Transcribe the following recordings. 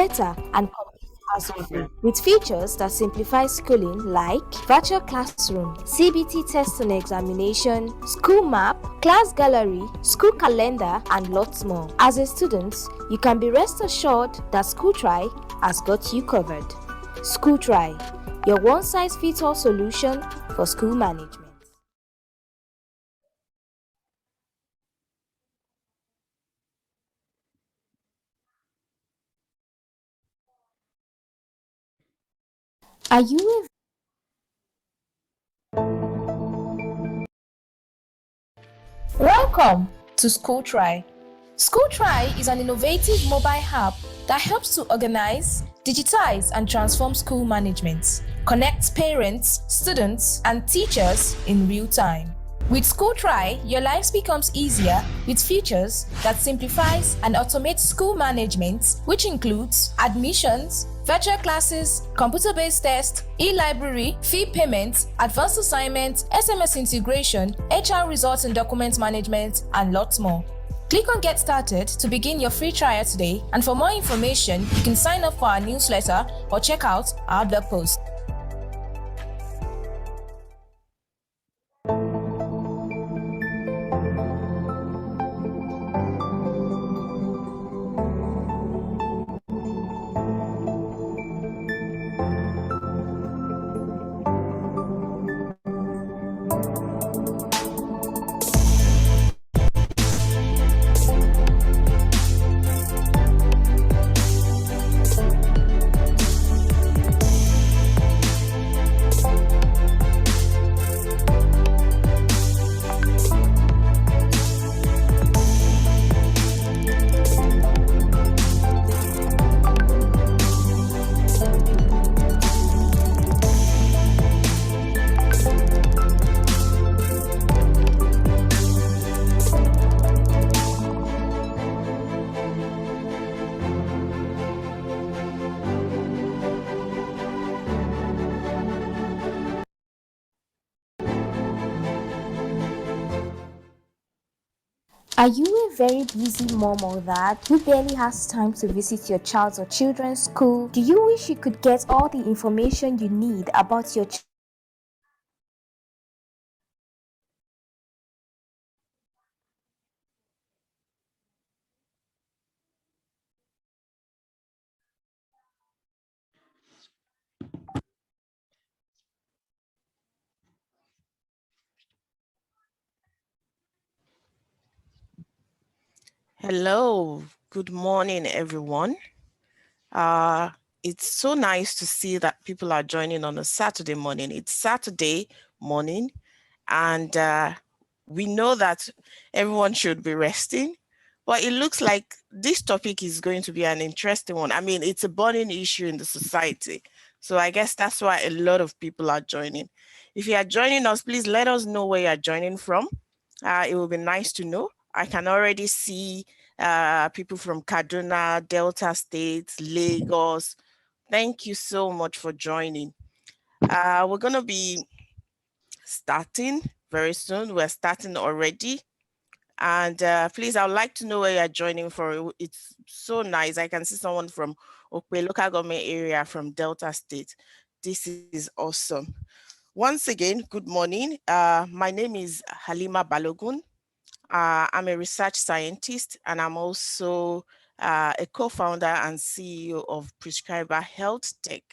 better and complete hassle-free, with features that simplify schooling like virtual classroom, CBT test and examination, school map, class gallery, school calendar, and lots more. As a student, you can be rest assured that Schooltry has got you covered. Schooltry, your one-size-fits-all solution for school management. Are you Welcome to Schooltry. Schooltry is an innovative mobile app that helps to organize, digitize, and transform school management, connects parents, students, and teachers in real time. With Schooltry, your life becomes easier with features that simplifies and automates school management, which includes admissions, virtual classes, computer-based tests, e-library, fee payments, advanced assignments, SMS integration, HR results and document management, and lots more. Click on Get Started to begin your free trial today, and for more information, you can sign up for our newsletter or check out our blog post. Are you a very busy mom or dad who barely has time to visit your child's or children's school? Do you wish you could get all the information you need about your Hello, good morning, everyone. Uh, it's so nice to see that people are joining on a Saturday morning. It's Saturday morning, and we know that everyone should be resting, but it looks like this topic is going to be an interesting one. I mean, it's a burning issue in the society. So I guess that's why a lot of people are joining. If you are joining us, please let us know where you are joining from. It will be nice to know. I can already see people from Kaduna, Delta State, Lagos. Thank you so much for joining. We're going to be starting very soon. We're starting already. And please, I would like to know where you're joining from. It's so nice. I can see someone from Okwe local government area from Delta State. This is awesome. Once again, good morning. My name is Halima Balogun. I'm a research scientist, and I'm also a co-founder and CEO of Prescriber Health Tech.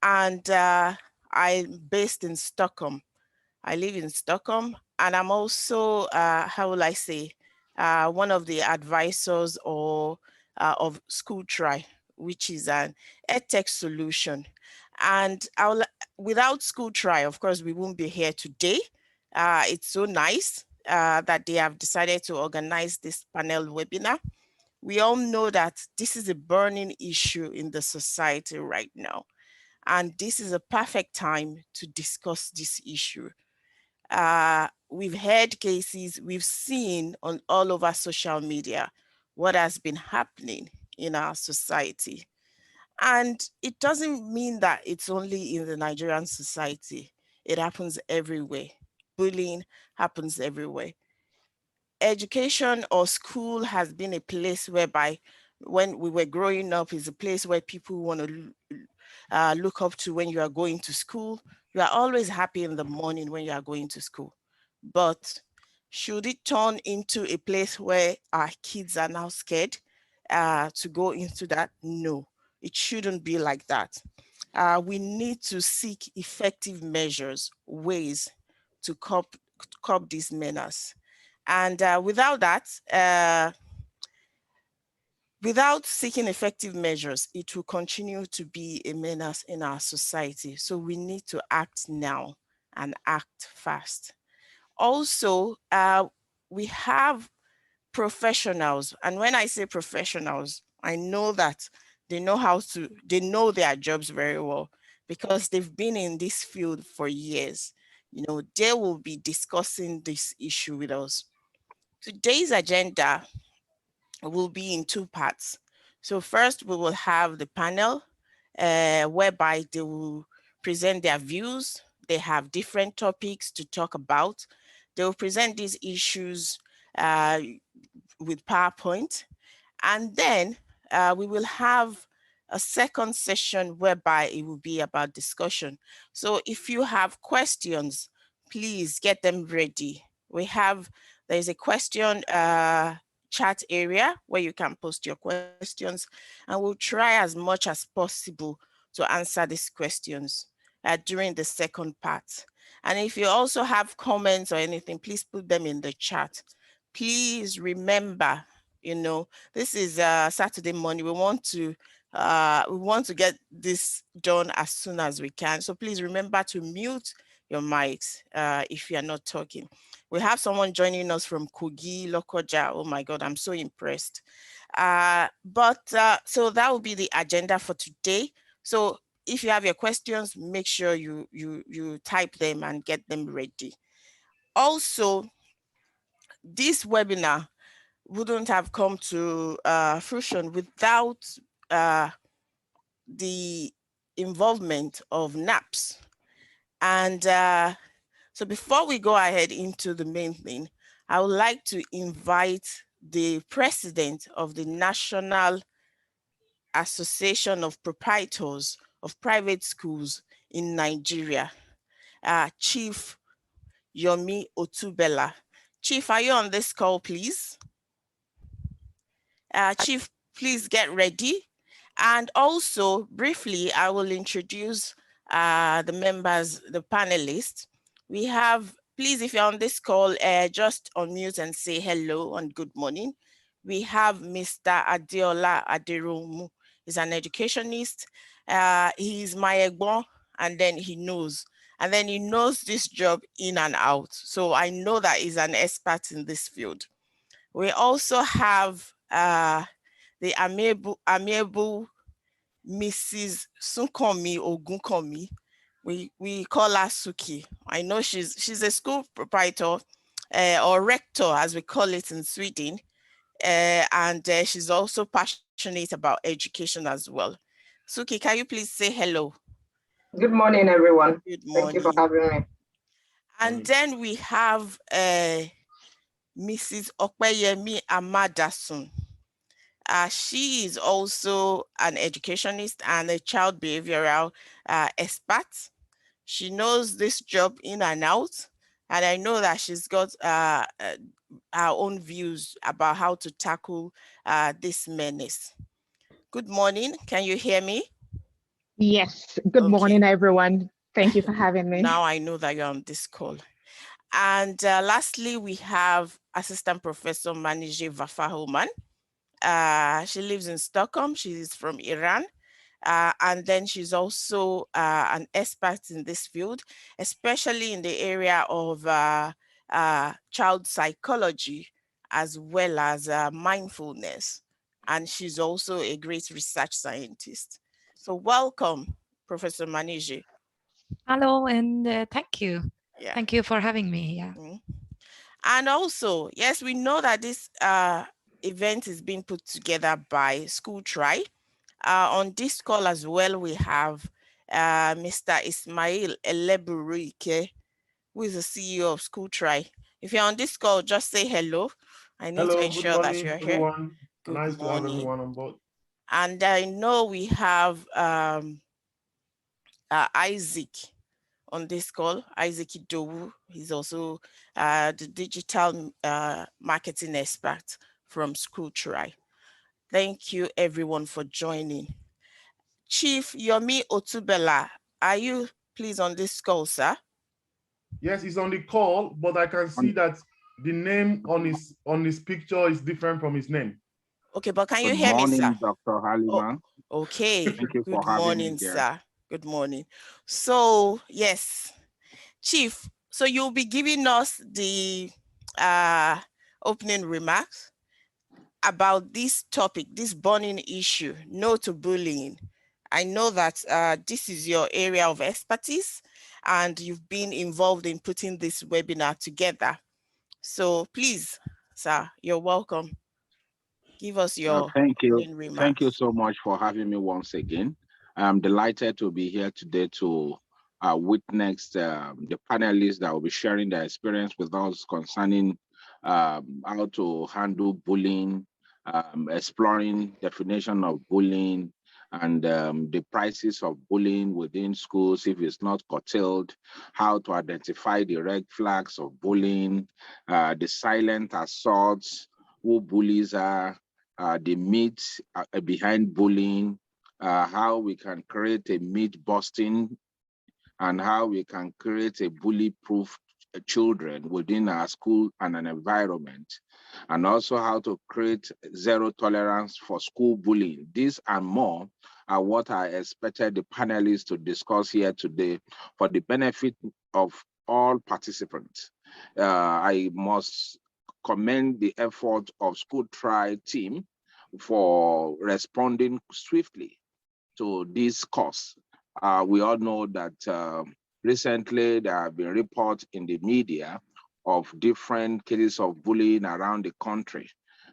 And I'm based in Stockholm. I live in Stockholm, and I'm also, how will I say, one of the advisors of Schooltry, which is an edtech solution. And without Schooltry, of course, we won't be here today. It's so nice that they have decided to organize this panel webinar. We all know that this is a burning issue in the society right now, and this is a perfect time to discuss this issue. We've heard cases, we've seen on all over social media what has been happening in our society. And it doesn't mean that it's only in the Nigerian society. It happens everywhere. Bullying happens everywhere. Education or school has been a place whereby when we were growing up, is a place where people want to look up to when you are going to school. You are always happy in the morning when you are going to school. But should it turn into a place where our kids are now scared to go into that? No, it shouldn't be like that. We need to seek effective measures, ways to curb this menace. And without that, without seeking effective measures, it will continue to be a menace in our society. So we need to act now and act fast. Also, we have professionals. And when I say professionals, I know that they know their jobs very well because they've been in this field for years. They will be discussing this issue with us. Today's agenda will be in two parts. So first we will have the panel whereby they will present their views. They have different topics to talk about. They will present these issues with PowerPoint. And then we will have a second session whereby it will be about discussion. So if you have questions, please get them ready. There's a question chat area where you can post your questions, and we'll try as much as possible to answer these questions during the second part. And if you also have comments or anything, please put them in the chat. Please remember, this is Saturday morning. We want to get this done as soon as we can. So please remember to mute your mics if you are not talking. We have someone joining us from Kogi, Lokoja. Oh my God, I'm so impressed. So that will be the agenda for today. So if you have your questions, make sure you type them and get them ready. Also, this webinar wouldn't have come to fruition without the involvement of NAPS. And so before we go ahead into the main thing, I would like to invite the president of the National Association of Proprietors of Private Schools in Nigeria, Chief Yomi Otubela. Chief, are you on this call, please? Chief, please get ready. And also, briefly, I will introduce the members, the panelists. We have, please, if you're on this call, just unmute and say hello and good morning. We have Mr. Adeola Aderomu. He's an educationist. He's my egbon, and then he knows. And then he knows this job in and out. So I know that he's an expert in this field. We also have the amiable Mrs. Sunkomi Ogunkomi. We call her Suki. I know she's a school proprietor or rector, as we call it in Sweden. And she's also passionate about education as well. Suki, can you please say hello? Good morning, everyone. Good morning. Thank you for having me. And then we have Mrs. Okpeyemi Amadasun. She is also an educationist and a child behavioral expert. She knows this job in and out, and I know that she's got her own views about how to tackle this menace. Good morning. Can you hear me? Yes. Good morning, everyone. Thank you for having me. Now I know that you're on this call. And lastly, we have Assistant Professor Manije Vafahoman. She lives in Stockholm. She's from Iran. And then she's also an expert in this field, especially in the area of child psychology, as well as mindfulness. And she's also a great research scientist. So welcome, Professor Manije. Hello, and thank you. Yeah. Thank you for having me. Yeah. Mm-hmm. And also, yes, we know that this event is being put together by Schooltry. On this call as well, we have Mr. Ismail Eleburike, who is the CEO of Schooltry. If you're on this call, just say hello. I need to ensure that you're here. Nice to have everyone on board. And I know we have Isaac on this call, Isaac Idowu. He's also the digital marketing expert from Schooltry. Thank you everyone for joining. Chief Yomi Otubela, are you please on this call, sir? Yes, he's on the call, but I can see that the name on his picture is different from his name. Okay, but can you hear me, sir? Good morning, Dr. Halima. Oh, okay. Thank you Good for having morning, me here. sir. Good morning. So, yes, Chief, so you'll be giving us the opening remarks about this topic, this burning issue, no to bullying. I know that this is your area of expertise and you've been involved in putting this webinar together. So please, sir, you're welcome. Give us your thank you. opening remarks. Thank you so much for having me once again. I'm delighted to be here today to witness the panelists that will be sharing their experience with us concerning how to handle bullying, exploring definition of bullying, and the prices of bullying within schools if it's not curtailed, how to identify the red flags of bullying, the silent assaults, who bullies are, the myths behind bullying, how we can create a myth busting, and how we can create a bully-proof children within our school and an environment, and also how to create zero tolerance for school bullying. These and more are what I expected the panelists to discuss here today for the benefit of all participants. I must commend the effort of Schooltry team for responding swiftly to this cause. We all know that recently there have been reports in the media of different cases of bullying around the country.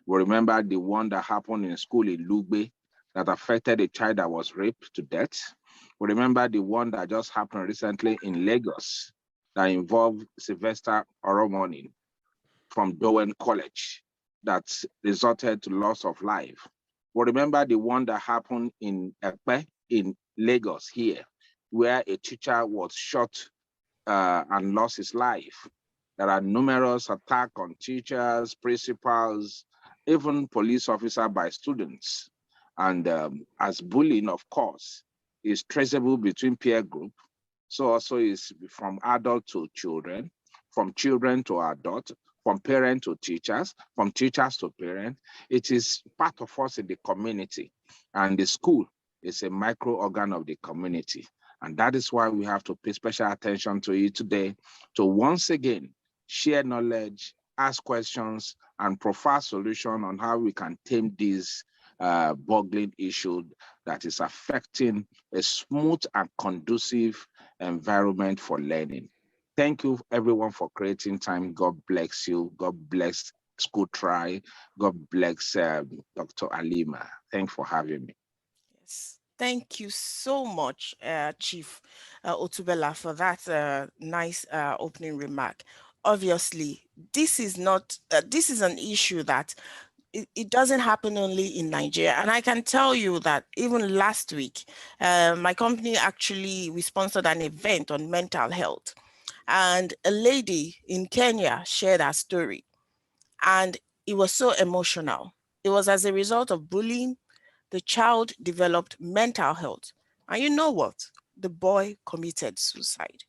We remember the one that happened in school in Lugbe that affected a child that was raped to death. We remember the one that just happened recently in Lagos that involved Sylvester Oromoni from Dowen College that resulted to loss of life. We remember the one that happened in Ekpe in Lagos here, where a teacher was shot and lost his life. There are numerous attacks on teachers, principals, even police officers by students. And as bullying, of course, is traceable between peer group, so also is from adult to children, from children to adult, from parent to teachers, from teachers to parent. It is part of us in the community, and the school is a micro organ of the community. And that is why we have to pay special attention to it today, to once again share knowledge, ask questions, and provide solutions on how we can tame this boggling issue that is affecting a smooth and conducive environment for learning. Thank you everyone for creating time. God bless you. God bless Schooltry. God bless Dr. Alima. Thanks for having me. Yes. Thank you so much, Chief Otubela, for that nice opening remark. Obviously, this is not, this is an issue that it doesn't happen only in Nigeria. And I can tell you that even last week, my company actually, we sponsored an event on mental health. And a lady in Kenya shared her story. And it was so emotional. It was as a result of bullying. The child developed mental health. And you know what? The boy committed suicide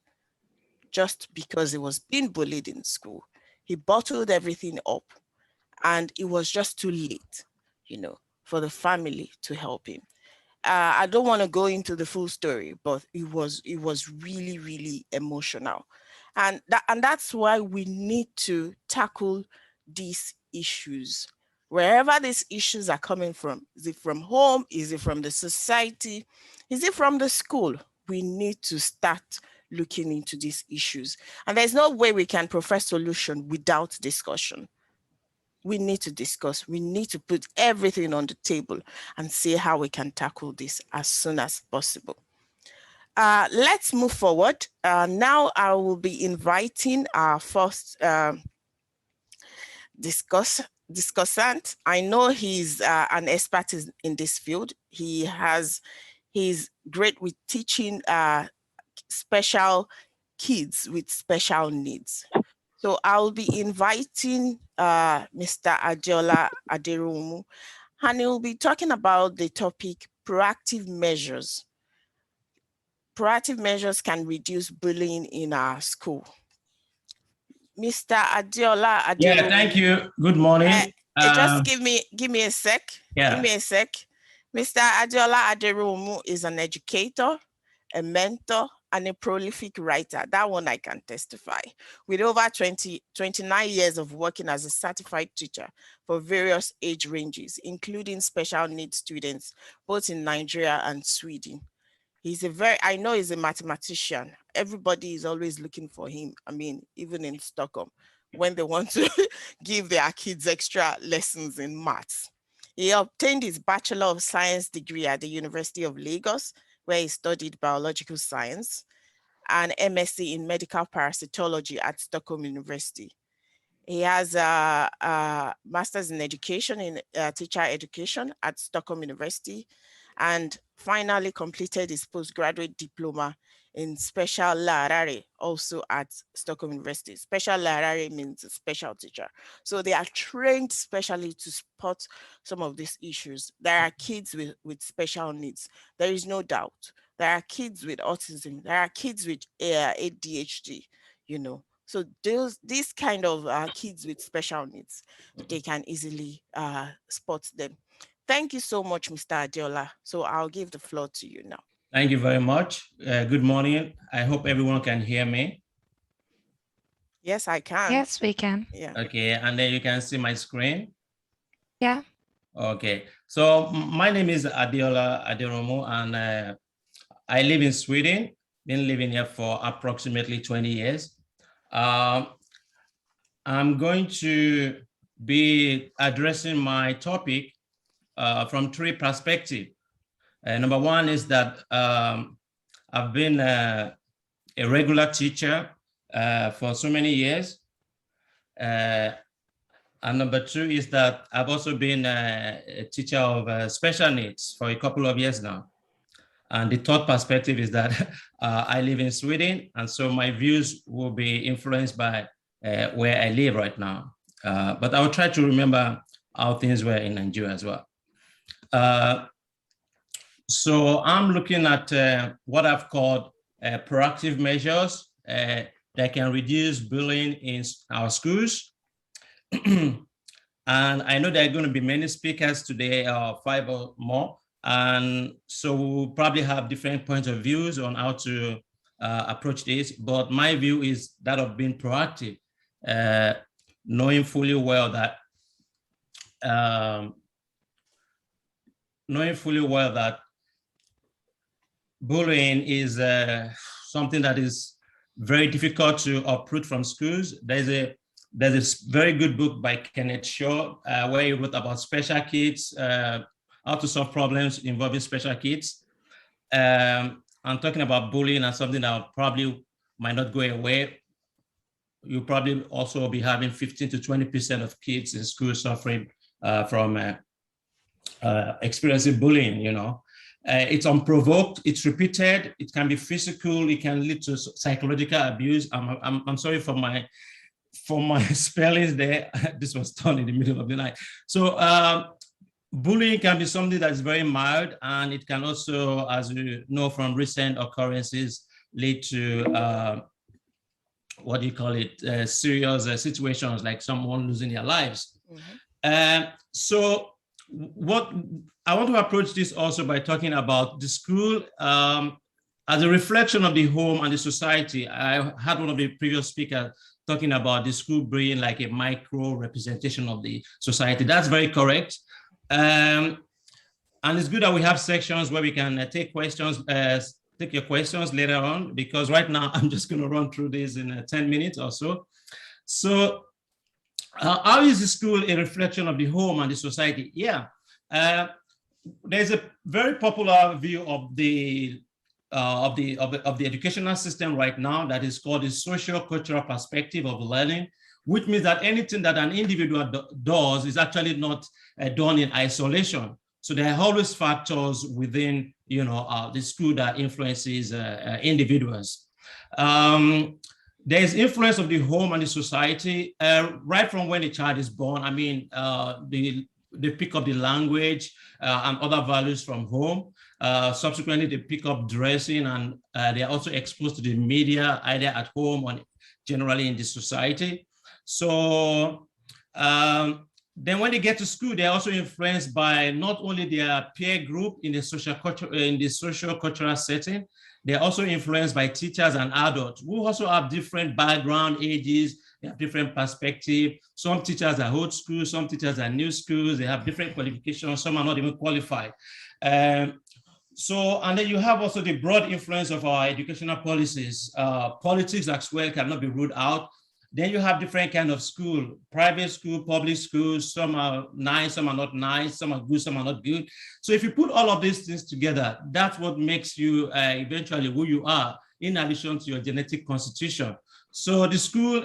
just because he was being bullied in school. He bottled everything up, and it was just too late, you know, for the family to help him. I don't want to go into the full story, but it was really, really emotional. And that's why we need to tackle these issues. Wherever these issues are coming from, is it from home? Is it from the society? Is it from the school? We need to start looking into these issues. And there's no way we can profess solution without discussion. We need to discuss, we need to put everything on the table and see how we can tackle this as soon as possible. Let's move forward. Now I will be inviting our first discussant. I know he's an expert in this field. He's great with teaching special kids with special needs. So I'll be inviting Mr. Adeola Aderomu, and he'll be talking about the topic proactive measures. Proactive measures can reduce bullying in our school. Mr. Adeola Aderomu. Yeah, thank you. Good morning. Just give me a sec. Yeah. Give me a sec. Mr. Adeola Aderomu is an educator, a mentor, and a prolific writer. That one I can testify. With over 29 years of working as a certified teacher for various age ranges, including special needs students, both in Nigeria and Sweden. I know he's a mathematician. Everybody is always looking for him. I mean, even in Stockholm, when they want to give their kids extra lessons in maths. He obtained his Bachelor of Science degree at the University of Lagos, where he studied biological science, and MSc in medical parasitology at Stockholm University. He has a master's in education in teacher education at Stockholm University, and finally completed his postgraduate diploma in special lærare, also at Stockholm University. Special lærare means a special teacher. So they are trained specially to spot some of these issues. There are kids with special needs. There is no doubt. There are kids with autism. There are kids with ADHD, you know. So these kind of kids with special needs, they can easily spot them. Thank you so much, Mr. Adeola. So I'll give the floor to you now. Thank you very much. Good morning. I hope everyone can hear me. Yes, I can. Yes, we can. Yeah. Okay, and then you can see my screen. Yeah. Okay, so my name is Adeola Aderomu, and I live in Sweden. Been living here for approximately 20 years. I'm going to be addressing my topic from three perspectives. Number one is that I've been a regular teacher for so many years. And number two is that I've also been a teacher of special needs for a couple of years now. And the third perspective is that I live in Sweden, and so my views will be influenced by where I live right now. But I will try to remember how things were in Nigeria as well. So I'm looking at what I've called proactive measures that can reduce bullying in our schools. And I know there are going to be many speakers today, 5 or more. And so we'll probably have different points of views on how to approach this. But my view is that of being proactive, knowing fully well that bullying is something that is very difficult to uproot from schools. There's a very good book by Kenneth Shaw where he wrote about special kids, how to solve problems involving special kids. I'm talking about bullying as something that probably might not go away. You'll probably also be having 15 to 20% of kids in school suffering from experiencing bullying, you know. It's unprovoked, it's repeated, it can be physical, it can lead to psychological abuse. I'm sorry for my spellings there. This was done in the middle of the night. So bullying can be something that is very mild, and it can also, as you know from recent occurrences, lead to serious situations like someone losing their lives. Mm-hmm. So what I want to approach this also by talking about the school as a reflection of the home and the society. I had one of the previous speakers talking about the school being like a micro representation of the society. That's very correct. And it's good that we have sections where we can take questions, take your questions later on, because right now I'm just going to run through this in 10 minutes or so. So how is the school a reflection of the home and the society? Yeah, there's a very popular view of the educational system right now that is called the social cultural perspective of learning, which means that anything that an individual does is actually not done in isolation. So there are always factors within, the school that influences individuals. There is influence of the home and the society right from when a child is born. I mean, they pick up the language and other values from home. Subsequently, they pick up dressing, and they are also exposed to the media, either at home or generally in the society. So then when they get to school, they're also influenced by not only their peer group in the social cultural setting, they're also influenced by teachers and adults who also have different background, ages, they have different perspective. Some teachers are old school, some teachers are new schools, they have different qualifications, some are not even qualified. And then you have also the broad influence of our educational policies. Politics as well cannot be ruled out. Then you have different kind of school, private school, public schools. Some are nice, some are not nice, some are good, some are not good. So if you put all of these things together, that's what makes you eventually who you are, in addition to your genetic constitution. So the school,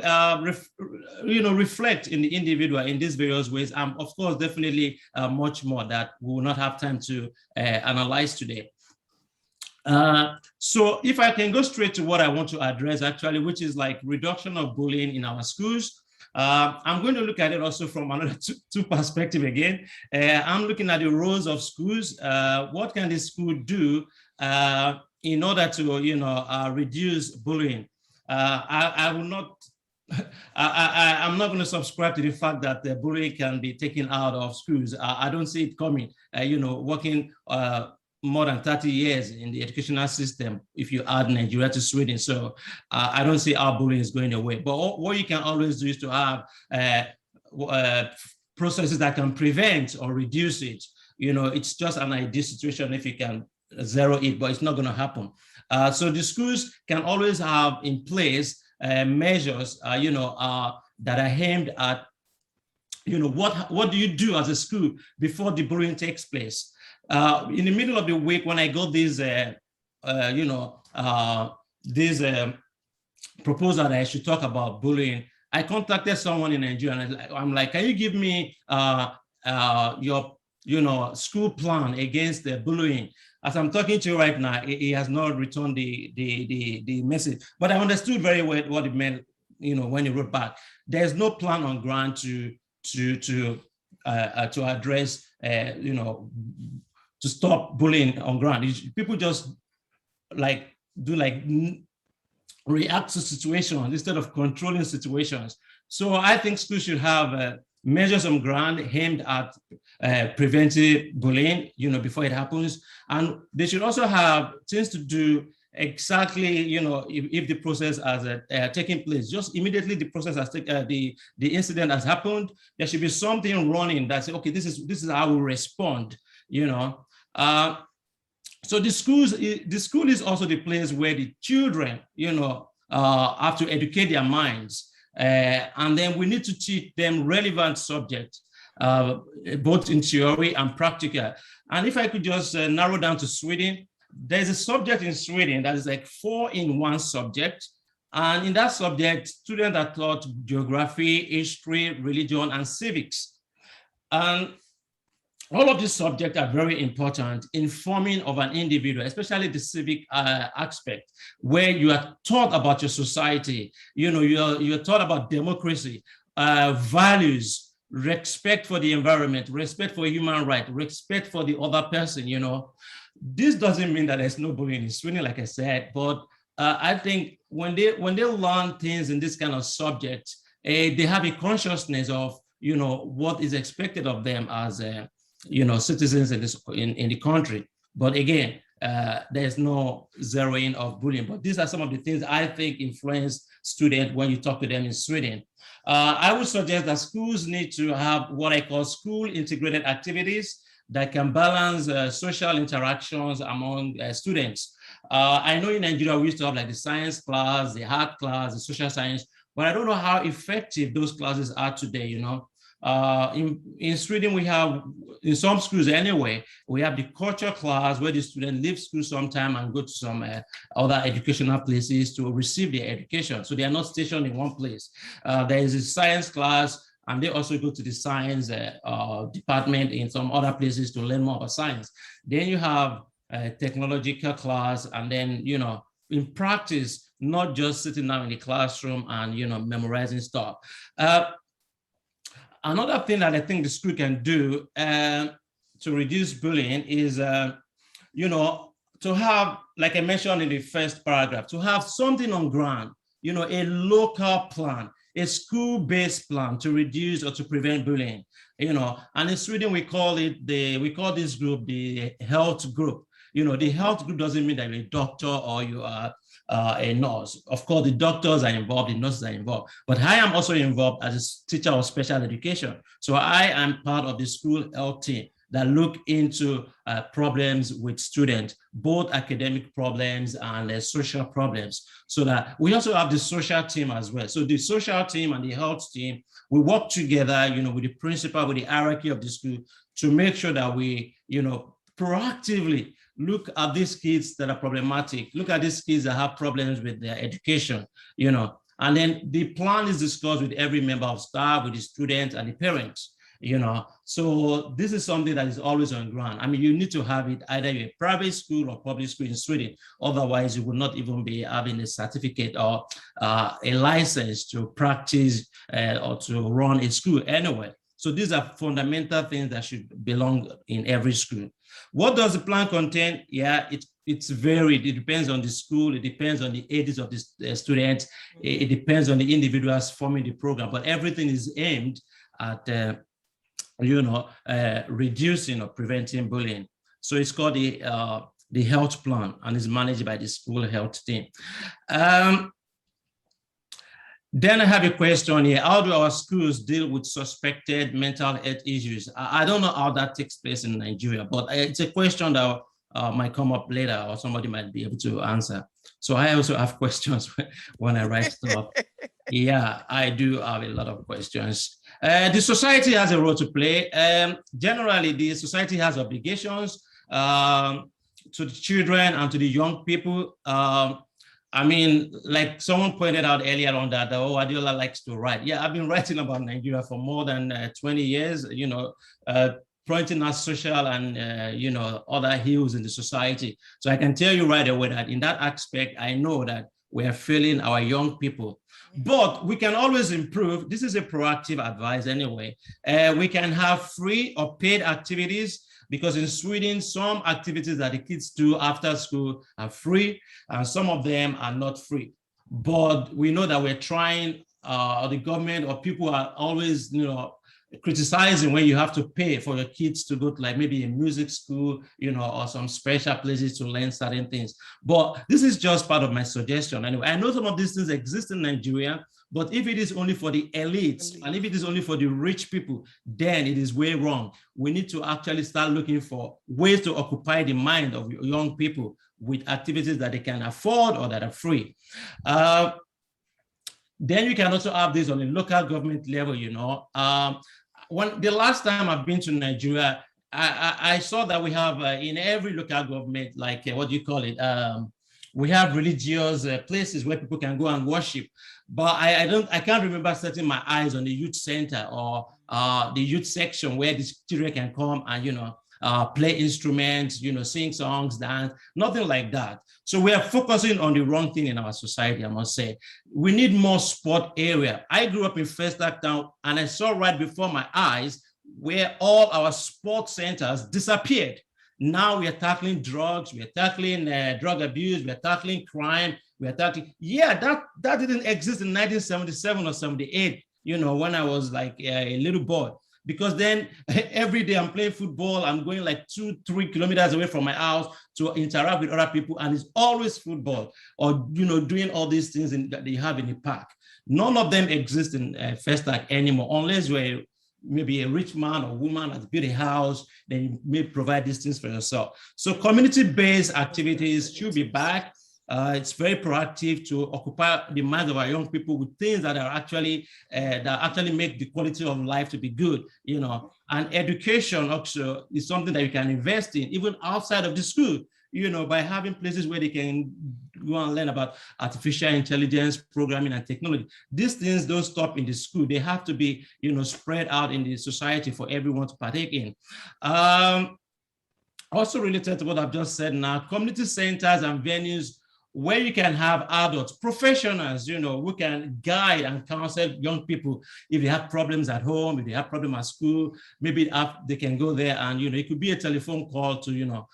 reflect in the individual in these various ways, and of course, definitely much more that we will not have time to analyze today. So if I can go straight to what I want to address actually, which is like reduction of bullying in our schools. I'm going to look at it also from another two perspective again. I'm looking at the roles of schools. What can the school do in order to, reduce bullying? I will not, I'm not going to subscribe to the fact that the bullying can be taken out of schools. I don't see it coming, working more than 30 years in the educational system, if you add Nigeria to Sweden. So I don't see how bullying is going away. But what you can always do is to have processes that can prevent or reduce it. It's just an ideal situation if you can zero it, but it's not going to happen. So the schools can always have in place measures, that are aimed at, what do you do as a school before the bullying takes place? In the middle of the week, when I got this, proposal that I should talk about bullying, I contacted someone in Nigeria, and I'm like, can you give me your school plan against the bullying? As I'm talking to you right now, he has not returned the message, but I understood very well what it meant, when he wrote back. There's no plan on ground to address, to stop bullying on ground. People just react to situations instead of controlling situations. So I think schools should have measures on ground aimed at preventing bullying, before it happens. And they should also have things to do exactly, if the process has taken place, just immediately the process has the incident has happened, there should be something running that says, okay, this is how we respond, So the school is also the place where the children, have to educate their minds. And then we need to teach them relevant subjects, both in theory and practical. And if I could just narrow down to Sweden, there's a subject in Sweden that is like 4-in-1 subject. And in that subject, students are taught geography, history, religion, and civics. And all of these subjects are very important in forming of an individual, especially the civic aspect, where you are taught about your society, you're taught about democracy, values, respect for the environment, respect for human rights, respect for the other person, This doesn't mean that there's no bullying in Sweden, like I said, but I think when they learn things in this kind of subject, they have a consciousness of, what is expected of them as citizens in the country. But again, there's no zeroing of bullying. But these are some of the things I think influence students when you talk to them in Sweden. I would suggest that schools need to have what I call school integrated activities that can balance social interactions among students. I know in Nigeria, we used to have like the science class, the art class, the social science, but I don't know how effective those classes are today, In Sweden, we have, in some schools anyway, we have the culture class where the student leaves school sometime and go to some other educational places to receive their education. So they are not stationed in one place. There is a science class, and they also go to the science department in some other places to learn more about science. Then you have a technological class, and then, you know, in practice, not just sitting down in the classroom and, you know, memorizing stuff. Another thing that I think the school can do to reduce bullying is, you know, to have, like I mentioned in the first paragraph, to have something on ground, you know, a local plan, a school-based plan to reduce or to prevent bullying, you know. And in Sweden, we call this group the health group. You know, the health group doesn't mean that you're a doctor or you are a nurse. Of course, the doctors are involved, the nurses are involved, but I am also involved as a teacher of special education. So I am part of the school health team that look into problems with students, both academic problems and social problems. So that we also have the social team as well. So the social team and the health team, we work together, you know, with the principal, with the hierarchy of the school to make sure that we, you know, proactively look at these kids that are problematic, look at these kids that have problems with their education, you know, and then the plan is discussed with every member of staff, with the students and the parents, you know. So this is something that is always on ground. I mean, you need to have it either in a private school or public school in Sweden. Otherwise, you will not even be having a certificate or a license to practice or to run a school anywhere. So these are fundamental things that should belong in every school. What does the plan contain? Yeah, it's varied. It depends on the school. It depends on the ages of the students. It depends on the individuals forming the program. But everything is aimed at, you know, reducing or preventing bullying. So it's called the health plan, and is managed by the school health team. Then I have a question here. How do our schools deal with suspected mental health issues? I don't know how that takes place in Nigeria, but it's a question that might come up later or somebody might be able to answer. So I also have questions when I write stuff. Yeah, I do have a lot of questions. The society has a role to play. Generally, the society has obligations to the children and to the young people. I mean, like someone pointed out earlier on that, oh, Adiola likes to write. Yeah, I've been writing about Nigeria for more than 20 years, you know, pointing out social and, you know, other ills in the society. So I can tell you right away that in that aspect, I know that we are failing our young people. But we can always improve. This is a proactive advice anyway. We can have free or paid activities, because in Sweden, some activities that the kids do after school are free, and some of them are not free. But we know that we're trying, or the government or people are always, you know, criticizing when you have to pay for your kids to go to like maybe a music school, you know, or some special places to learn certain things. But this is just part of my suggestion. Anyway, I know some of these things exist in Nigeria, but if it is only for the elites and if it is only for the rich people, then it is way wrong. We need to actually start looking for ways to occupy the mind of young people with activities that they can afford or that are free. Then you can also have this on a local government level, you know. When the last time I've been to Nigeria, I saw that we have in every local government, like what do you call it? We have religious places where people can go and worship. But I can't remember setting my eyes on the youth center or the youth section where these children can come and, you know, play instruments, you know, sing songs, dance, nothing like that. So we are focusing on the wrong thing in our society, I must say. We need more sport area. I grew up in Festac Town, and I saw right before my eyes where all our sports centers disappeared. Now we are tackling drugs, we are tackling drug abuse, we are tackling crime, we are tackling, yeah, that didn't exist in 1977 or 78, you know, when I was like a little boy. Because then every day I'm playing football, I'm going like 2-3 kilometers away from my house to interact with other people, and it's always football or, you know, doing all these things that they have in the park. None of them exist in Festac anymore, unless you're maybe a rich man or woman has built a house, then you may provide these things for yourself. So community-based activities should be back. It's very proactive to occupy the minds of our young people with things that are actually make the quality of life to be good, you know. And education also is something that you can invest in, even outside of the school, you know, by having places where they can go and learn about artificial intelligence, programming, and technology. These things don't stop in the school. They have to be, you know, spread out in the society for everyone to partake in. Also related to what I've just said now, community centers and venues where you can have adults, professionals, you know, who can guide and counsel young people if they have problems at home, if they have problems at school, maybe they can go there and, you know, it could be a telephone call to, you know,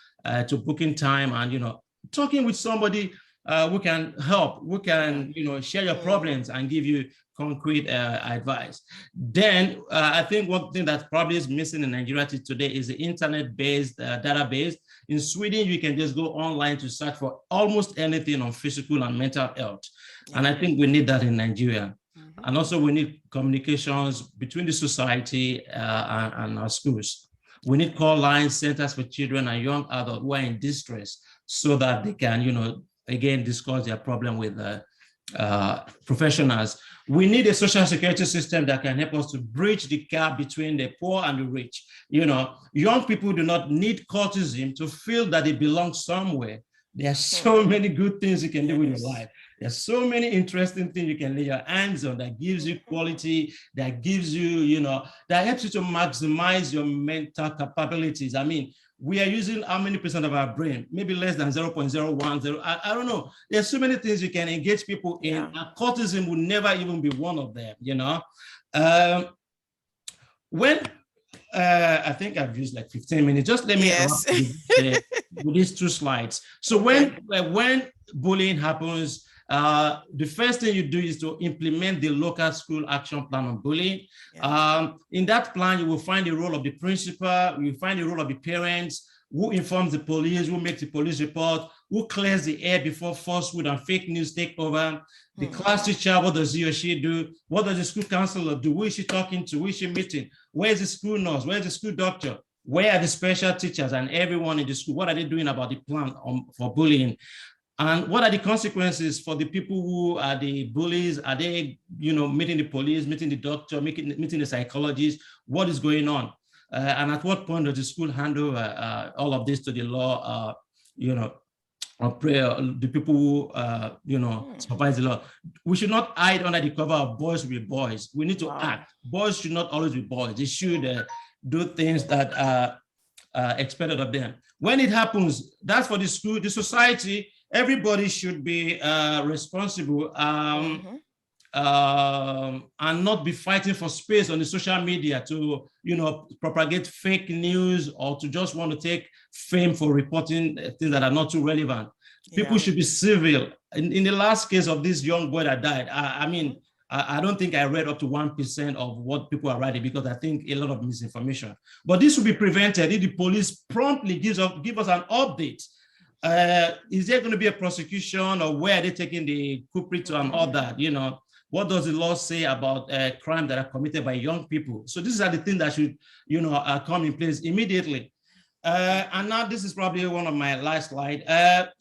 to booking time and, you know, talking with somebody who can help, who can, you know, share your problems and give you concrete advice. Then I think one thing that probably is missing in Nigeria today is the internet-based database. In Sweden, you can just go online to search for almost anything on physical and mental health. Yeah. And I think we need that in Nigeria. And also we need communications between the society and our schools. We need call lines, centers for children and young adults who are in distress so that they can, you know, again, discuss their problem with professionals. We need a social security system that can help us to bridge the gap between the poor and the rich. You know, young people do not need courtesy to feel that they belong somewhere. There are so many good things you can do with your life. There's so many interesting things you can lay your hands on that gives you quality, that gives you, you know, that helps you to maximize your mental capabilities. I mean, we are using how many percent of our brain? Maybe less than 0.010. I don't know. There's so many things you can engage people in. And courtesan will never even be one of them, you know. I think I've used like 15 minutes. Just let me with these 2 slides. So when bullying happens, the first thing you do is to implement the local school action plan on bullying. In that plan, you will find the role of the principal, you will find the role of the parents, who informs the police, who makes the police report, who clears the air before falsehood and fake news take over. The class teacher, what does he or she do? What does the school counselor do? Who is she talking to? Who is she meeting? Where is the school nurse? Where is the school doctor? Where are the special teachers and everyone in the school? What are they doing about the plan for bullying? And what are the consequences for the people who are the bullies? Are they, you know, meeting the police, meeting the doctor, meeting the psychologist? What is going on? And at what point does the school handle all of this to the law, you know, or prayer, the people who, you know, supervise the law? We should not hide under the cover of boys will be boys. We need to act. Boys should not always be boys. They should do things that are expected of them. When it happens, that's for the school, the society. Everybody should be responsible and not be fighting for space on the social media to, you know, propagate fake news or to just want to take fame for reporting things that are not too relevant. People should be civil. In the last case of this young boy that died, I mean, I don't think I read up to 1% of what people are writing because I think a lot of misinformation. But this will be prevented if the police promptly give us an update. Is there going to be a prosecution, or where are they taking the culprit to and all that? You know, what does the law say about crime that are committed by young people? So these are the things that should, you know, come in place immediately. And now this is probably one of my last slides.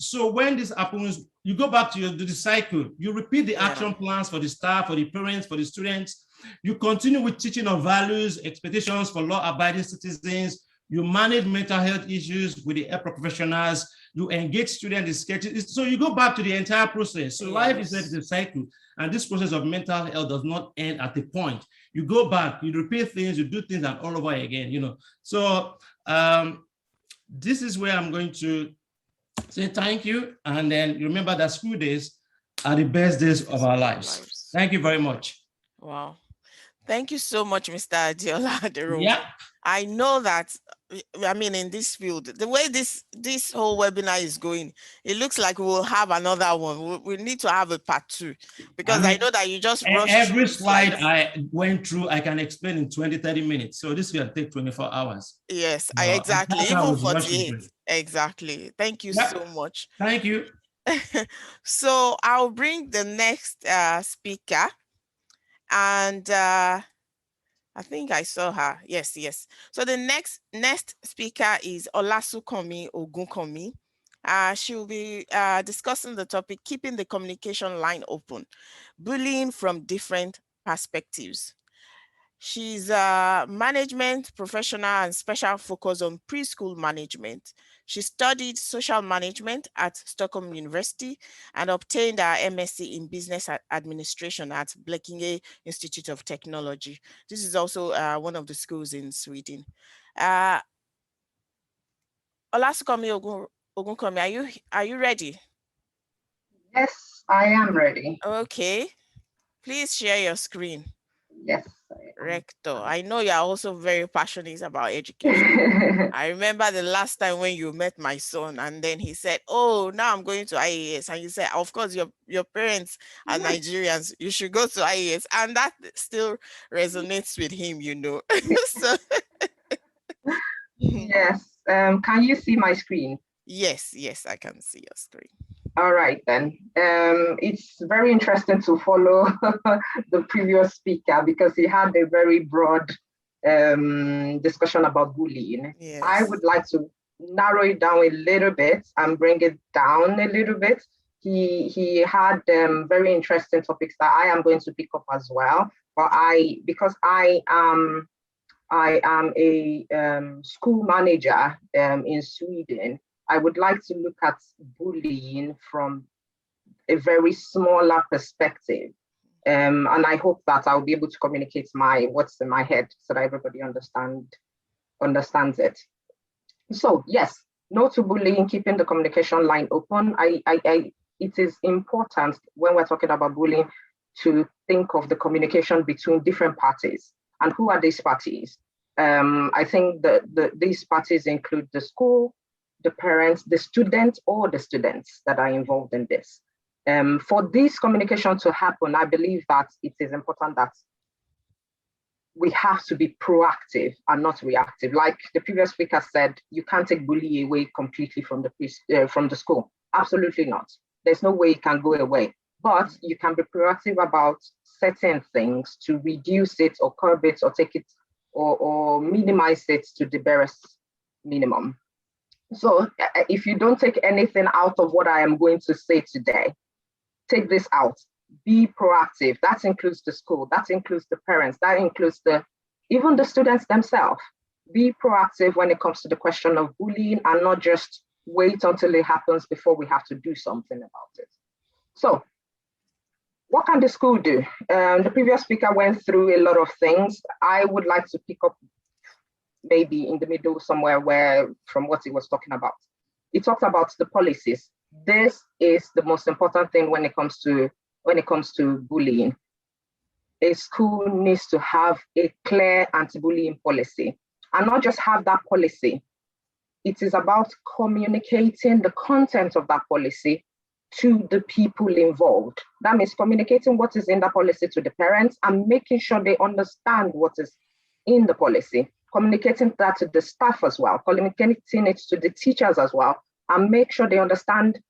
So when this happens, you go back to the cycle. You repeat the action plans for the staff, for the parents, for the students. You continue with teaching of values, expectations for law-abiding citizens. You manage mental health issues with the health professionals. You engage students in sketches. So you go back to the entire process. So life is like a cycle. And this process of mental health does not end at the point. You go back, you repeat things, you do things and all over again, you know. So this is where I'm going to say thank you. And then remember that school days are the best days of our lives. Thank you very much. Wow. Thank you so much, Mr. Adeola. Yeah. I know that, I mean, in this field, the way this whole webinar is going, it looks like we will have another one. We need to have a part 2, because I know that you just rushed every slide I went through, I can explain in 20, 30 minutes. So this will take 24 hours. Yes, exactly. Even 48. Exactly. Thank you so much. Thank you. So I'll bring the next speaker. And I think I saw her. Yes. So the next speaker is Olasukomi Ogunkomi. She will be discussing the topic, keeping the communication line open, bullying from different perspectives. She's a management professional and special focus on preschool management. She studied social management at Stockholm University and obtained her MSc in business administration at Blekinge Institute of Technology. This is also one of the schools in Sweden. Olasukomi Ogunkomi, are you ready? Yes, I am ready. Okay, please share your screen. Yes. Rector, I know you're also very passionate about education. I remember the last time when you met my son and then he said, oh, now I'm going to IAS. And you said, of course, your parents are Nigerians. You should go to IAS. And that still resonates with him, you know. So, yes. Can you see my screen? Yes, I can see your screen. All right, then. It's very interesting to follow the previous speaker because he had a very broad discussion about bullying. Yes. I would like to narrow it down a little bit and bring it down a little bit. He had very interesting topics that I am going to pick up as well. But because I am a school manager in Sweden, I would like to look at bullying from a very smaller perspective. And I hope that I'll be able to communicate what's in my head so that everybody understands it. So yes, no to bullying, keeping the communication line open. It is important when we're talking about bullying to think of the communication between different parties. And who are these parties? I think these parties include the school, the parents, the students, or the students that are involved in this. For this communication to happen, I believe that it is important that we have to be proactive and not reactive. Like the previous speaker said, you can't take bullying away completely from the school. Absolutely not. There's no way it can go away. But you can be proactive about certain things to reduce it or curb it or take it or minimize it to the barest minimum. So if you don't take anything out of what I am going to say today, take this out. Be proactive. That includes the school. That includes the parents. That includes even the students themselves. Be proactive when it comes to the question of bullying and not just wait until it happens before we have to do something about it. So what can the school do? The previous speaker went through a lot of things. I would like to pick up maybe in the middle somewhere from what he was talking about. He talked about the policies. This is the most important thing when it comes to bullying. A school needs to have a clear anti-bullying policy and not just have that policy. It is about communicating the content of that policy to the people involved. That means communicating what is in the policy to the parents and making sure they understand what is in the policy. Communicating that to the staff as well, communicating it to the teachers as well, and make sure they understand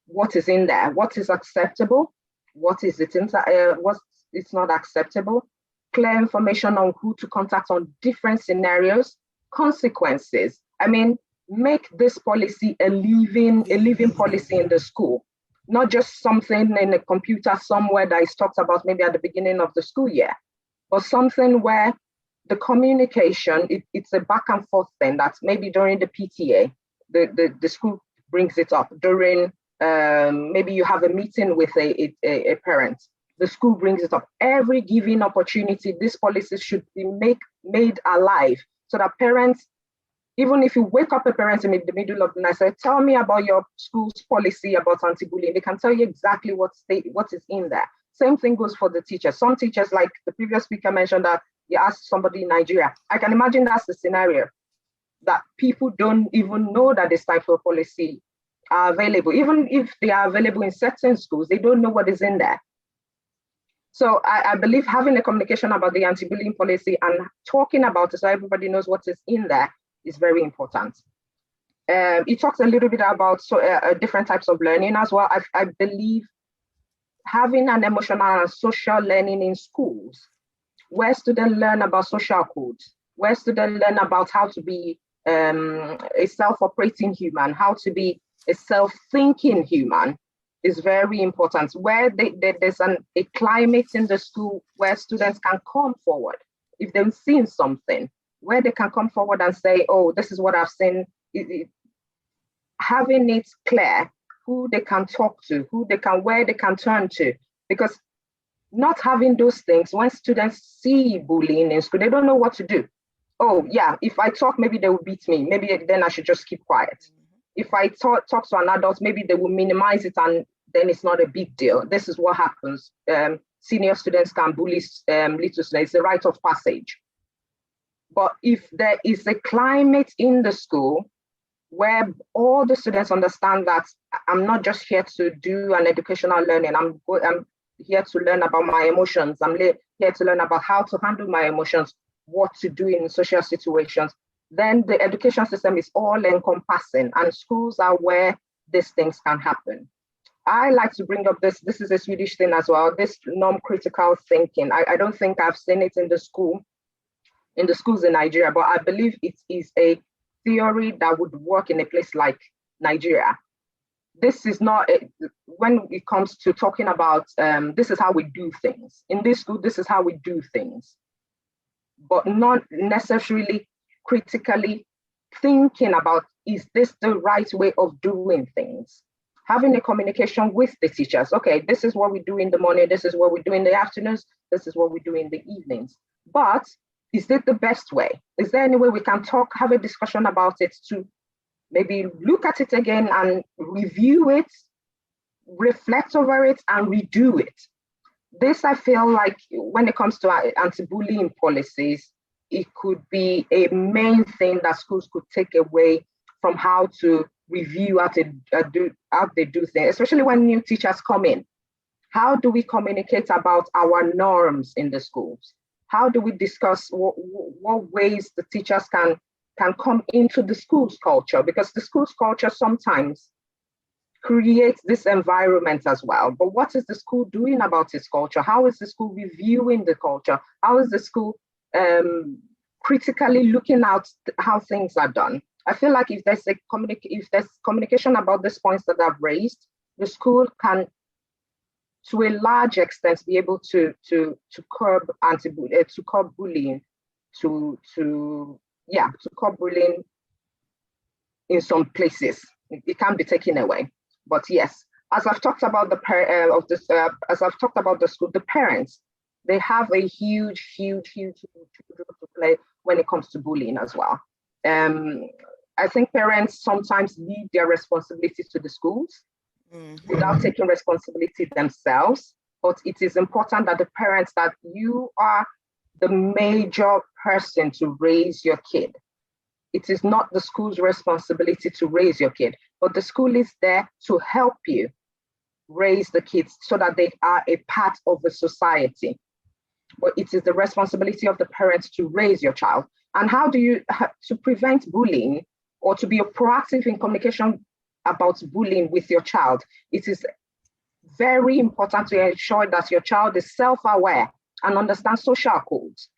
what is in there, what is acceptable, what is it's not acceptable, clear information on who to contact on different scenarios, consequences. I mean, make this policy a living policy in the school, not just something in a computer somewhere that is talked about maybe at the beginning of the school year, but something where the communication, it's a back and forth thing that maybe during the PTA, the school brings it up. During, maybe you have a meeting with a parent, the school brings it up. Every given opportunity, this policy should be made alive so that parents, even if you wake up a parent in the middle of the night, say, tell me about your school's policy about anti-bullying, they can tell you exactly what is in there. Same thing goes for the teachers. Some teachers, like the previous speaker mentioned, that you ask somebody in Nigeria. I can imagine that's the scenario, that people don't even know that this type of policy are available. Even if they are available in certain schools, they don't know what is in there. So I believe having a communication about the anti-bullying policy and talking about it so everybody knows what is in there is very important. He talks a little bit about different types of learning as well. I believe having an emotional and social learning in schools, where students learn about social codes, where students learn about how to be a self-operating human, how to be a self-thinking human is very important, where there's a climate in the school where students can come forward if they've seen something, where they can come forward and say, oh, this is what I've seen. Having it clear who they can talk to, where they can turn to, because not having those things, when students see bullying in school, they don't know what to do. Oh yeah, if I talk, maybe they will beat me. Maybe then I should just keep quiet. If I talk to an adult, maybe they will minimize it and then it's not a big deal. This is what happens. Senior students can bully little students. It's a rite of passage. But if there is a climate in the school where all the students understand that I'm not just here to do an educational learning, I'm here to learn about my emotions. I'm here to learn about how to handle my emotions, what to do in social situations. Then the education system is all encompassing, and schools are where these things can happen. I like to bring up this is a Swedish thing as well, this norm-critical thinking. I don't think I've seen it in the schools in Nigeria, but I believe it is a theory that would work in a place like Nigeria. This is not, when it comes to talking about, this is how we do things. In this school, this is how we do things, but not necessarily critically thinking about, is this the right way of doing things? Having a communication with the teachers. Okay, this is what we do in the morning, this is what we do in the afternoons, this is what we do in the evenings. But is it the best way? Is there any way we can talk, have a discussion about it to maybe look at it again and review it, reflect over it and redo it? This, I feel like when it comes to anti-bullying policies, it could be a main thing that schools could take away from how to review how they do things, especially when new teachers come in. How do we communicate about our norms in the schools? How do we discuss what ways the teachers can come into the school's culture? Because the school's culture sometimes creates this environment as well. But what is the school doing about its culture? How is the school reviewing the culture? How is the school critically looking at how things are done? I feel like if there's communication about these points that I've raised, the school can, to a large extent, be able to curb bullying, to curb bullying in some places. It can be taken away. But yes, as I've talked about the school, the parents, they have a huge role to play when it comes to bullying as well. I think parents sometimes leave their responsibility to the schools without taking responsibility themselves. But it is important that the parents, that you are the major person to raise your kid. It is not the school's responsibility to raise your kid, but the school is there to help you raise the kids so that they are a part of the society. But it is the responsibility of the parents to raise your child. And how do you, to prevent bullying or to be proactive in communication about bullying with your child, it is very important to ensure that your child is self-aware and understands social codes.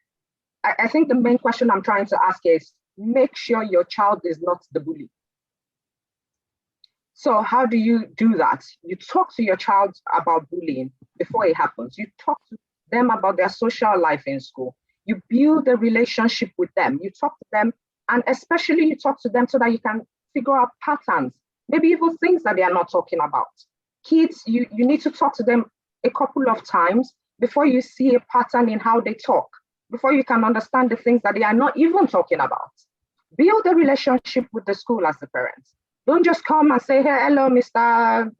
I think the main question I'm trying to ask is, make sure your child is not the bully. So how do you do that? You talk to your child about bullying before it happens. You talk to them about their social life in school. You build a relationship with them. You talk to them, and especially you talk to them so that you can figure out patterns, maybe even things that they are not talking about. Kids, you need to talk to them a couple of times before you see a pattern in how they talk, before you can understand the things that they are not even talking about. Build a relationship with the school as the parents. Don't just come and say, hey, hello, Mr.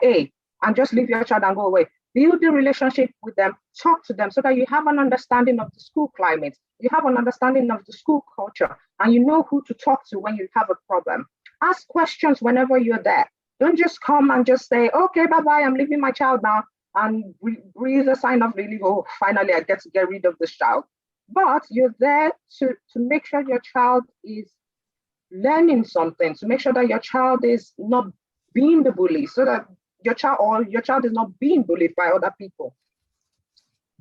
A, and just leave your child and go away. Build a relationship with them, talk to them so that you have an understanding of the school climate, you have an understanding of the school culture, and you know who to talk to when you have a problem. Ask questions whenever you're there. Don't just come and just say, okay, bye-bye, I'm leaving my child now, and breathe a sign of relief. Oh, finally, I get to get rid of this child. But you're there to make sure your child is learning something, to make sure that your child is not being the bully, so that your child is not being bullied by other people.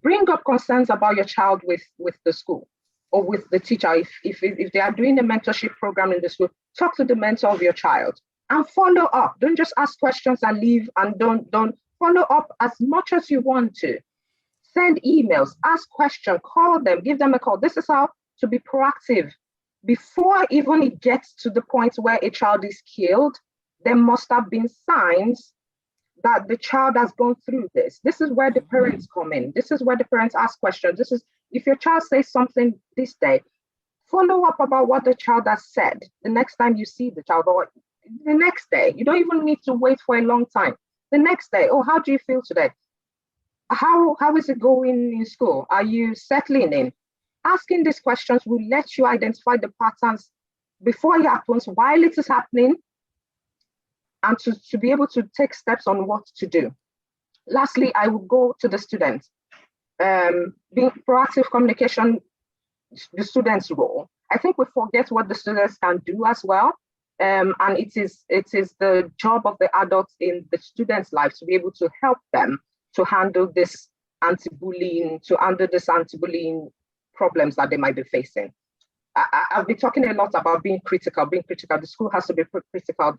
Bring up concerns about your child with the school or with the teacher. If they are doing a mentorship program in the school, talk to the mentor of your child. and follow up. Don't just ask questions and leave, and don't follow up as much as you want to. Send emails, ask questions, call them, give them a call. This is how to be proactive. Before even it gets to the point where a child is killed, there must have been signs that the child has gone through this. This is where the parents come in. This is where the parents ask questions. This is, if your child says something this day, follow up about what the child has said the next time you see the child, or the next day. You don't even need to wait for a long time. The next day, oh, how do you feel today? How is it going in school? Are you settling in? Asking these questions will let you identify the patterns before it happens, while it is happening, and to be able to take steps on what to do. Lastly, I will go to the students. Being proactive communication, the students' role. I think we forget what the students can do as well. And it is the job of the adults in the students' lives to be able to help them to handle this anti-bullying problems that they might be facing. I've been talking a lot about being critical. The school has to be critical.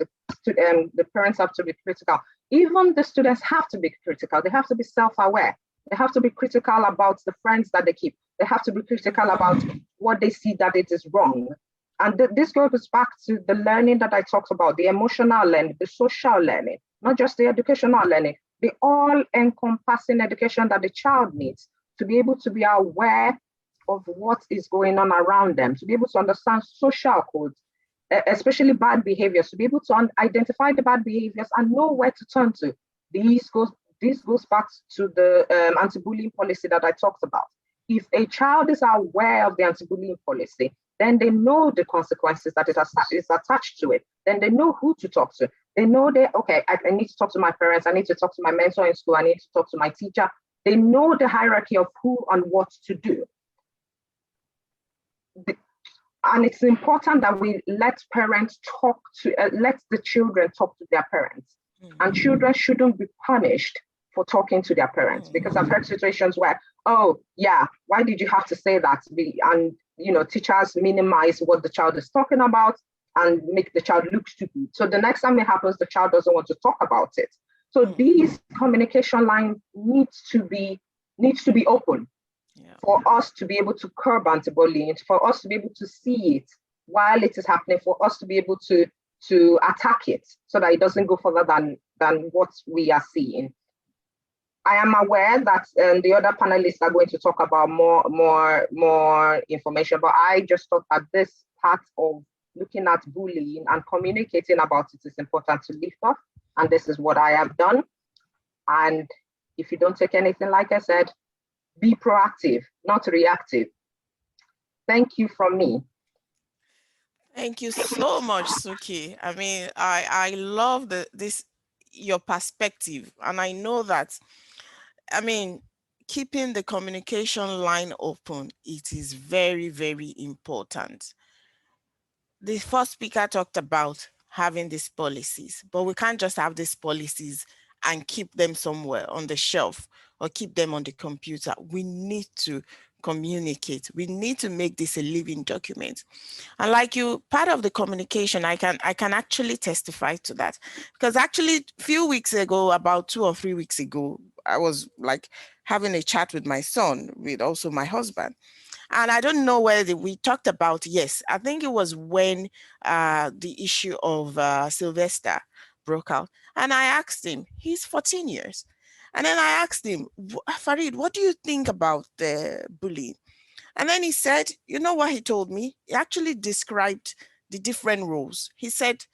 The parents have to be critical. Even the students have to be critical. They have to be self-aware. They have to be critical about the friends that they keep. They have to be critical about what they see that it is wrong. And this goes back to the learning that I talked about, the emotional learning, the social learning, not just the educational learning, the all-encompassing education that the child needs to be able to be aware of what is going on around them, to be able to understand social codes, especially bad behaviors, to be able to identify the bad behaviors and know where to turn to. This goes back to the anti-bullying policy that I talked about. If a child is aware of the anti-bullying policy, then they know the consequences that is attached to it. Then they know who to talk to. They know okay, I need to talk to my parents, I need to talk to my mentor in school, I need to talk to my teacher. They know the hierarchy of who and what to do. And it's important that we let parents let the children talk to their parents. And children shouldn't be punished for talking to their parents, because I've heard situations where, oh yeah, why did you have to say that? And teachers minimize what the child is talking about and make the child look stupid. So the next time it happens, the child doesn't want to talk about it. So these communication lines needs to be open. Yeah. For us to be able to curb anti-bullying, for us to be able to see it while it is happening, for us to be able to attack it so that it doesn't go further than what we are seeing. I am aware that the other panelists are going to talk about more information, but I just thought that this part of looking at bullying and communicating about it is important to lift off, and this is what I have done. And if you don't take anything, like I said, be proactive, not reactive. Thank you from me. Thank you so much, Suki. I mean, I love your perspective, and I know that, I mean, keeping the communication line open, it is very, very important. The first speaker talked about having these policies, but we can't just have these policies and keep them somewhere on the shelf or keep them on the computer. We need to communicate. We need to make this a living document. And like you, part of the communication, I can actually testify to that, because actually a few weeks ago, about 2 or 3 weeks ago, I was like having a chat with my son, with also my husband. And I don't know whether we talked about, yes, I think it was when the issue of Sylvester broke out. And I asked him, he's 14 years. And then I asked him, Farid, what do you think about the bullying? And then he said, you know what he told me? He actually described the different roles. He said,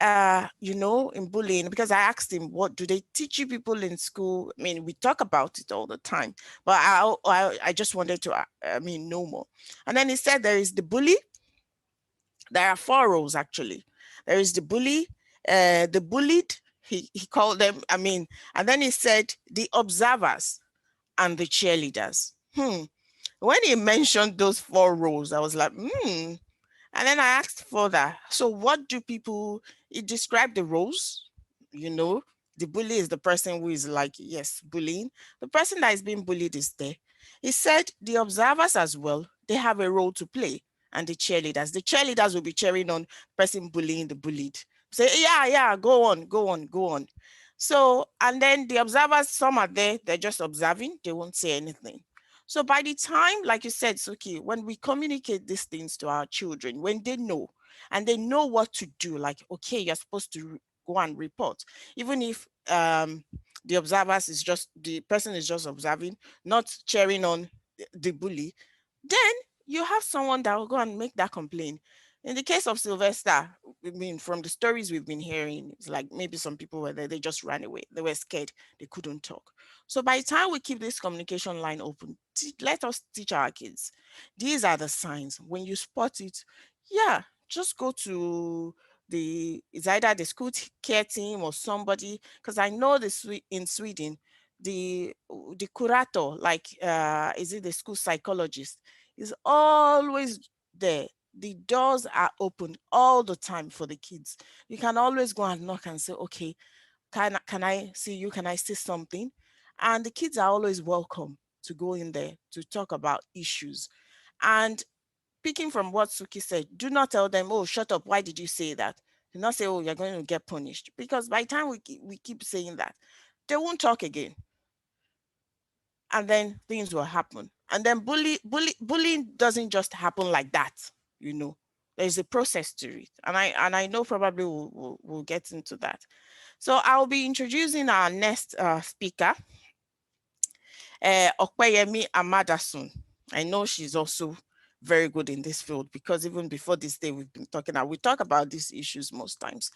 in bullying, because I asked him, what do they teach you people in school? I mean, we talk about it all the time, but I just wanted to, know more. And then he said, there is the bully. There are 4 roles, actually. There is the bully, the bullied, he called them, and then he said the observers and the cheerleaders. When he mentioned those 4 roles, I was like, And then I asked further, so what do people, he described the roles, the bully is the person who is like, yes, bullying. The person that is being bullied is there. He said the observers as well, they have a role to play, and the cheerleaders will be cheering on person bullying the bullied. say, yeah, go on. So, and then the observers, some are there, they're just observing, they won't say anything. So by the time, like you said, Suki, when we communicate these things to our children, when they know, and they know what to do, like, okay, you're supposed to go and report, even if the observers is just, the person is just observing, not cheering on the bully, then you have someone that will go and make that complaint. In the case of Sylvester, I mean, from the stories we've been hearing, it's like maybe some people were there, they just ran away. They were scared. They couldn't talk. So by the time we keep this communication line open, let us teach our kids. These are the signs. When you spot it, yeah, just go to it's either the school care team or somebody, because I know in Sweden, the curator, like, is it the school psychologist, is always there. The doors are open all the time for the kids. You can always go and knock and say, okay, can I see you? Can I see something? And the kids are always welcome to go in there to talk about issues. And picking from what Suki said, do not tell them, oh, shut up, why did you say that? Do not say, oh, you're going to get punished. Because by the time we keep saying that, they won't talk again. And then things will happen. And then bullying doesn't just happen like that, you know. There's a process to it. And I know probably we'll get into that. So I'll be introducing our next speaker, Okpeyemi Amadasun. I know she's also very good in this field, because even before this day we've been talking, we talk about these issues most times.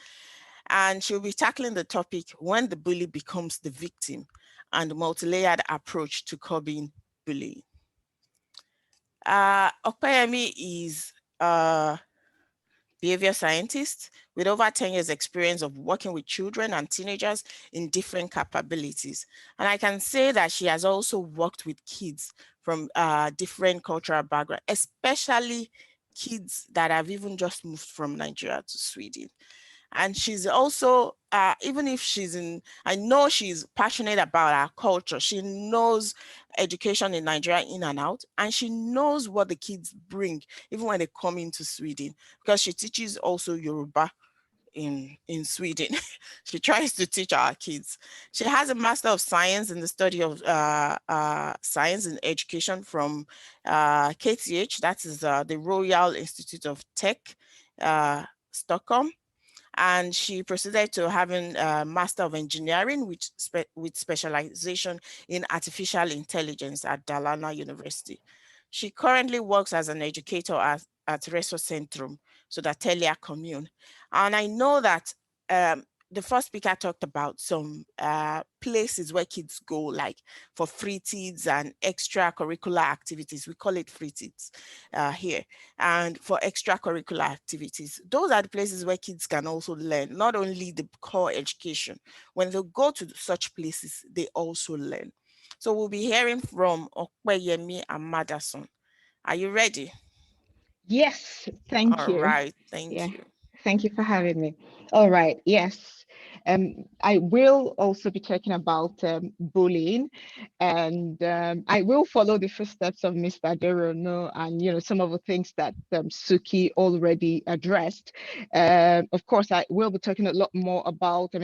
And she'll be tackling the topic, when the bully becomes the victim, and the multi-layered approach to curbing bullying. Okpeyemi is a behavior scientist with over 10 years experience of working with children and teenagers in different capabilities. And I can say that she has also worked with kids from different cultural backgrounds, especially kids that have even just moved from Nigeria to Sweden. And she's also, even if I know she's passionate about our culture. She knows education in Nigeria in and out, and she knows what the kids bring, even when they come into Sweden, because she teaches also Yoruba in Sweden. She tries to teach our kids. She has a Master of Science in the study of science and education from KTH, that is the Royal Institute of Tech, Stockholm. And she proceeded to having a Master of Engineering with specialization in artificial intelligence at Dalarna University. She currently works as an educator at Resource Centrum, so the Telia commune. And I know that the first speaker talked about some places where kids go, like for free tids and extracurricular activities. We call it free tids here. And for extracurricular activities, those are the places where kids can also learn, not only the core education. When they go to such places, they also learn. So we'll be hearing from Okpeyemi Amadasun. Are you ready? Yes, thank you. All right, thank you. Thank you for having me. All right, yes. I will also be talking about bullying, and I will follow the footsteps of Mr. Derono and some of the things that Suki already addressed. Of course, I will be talking a lot more about,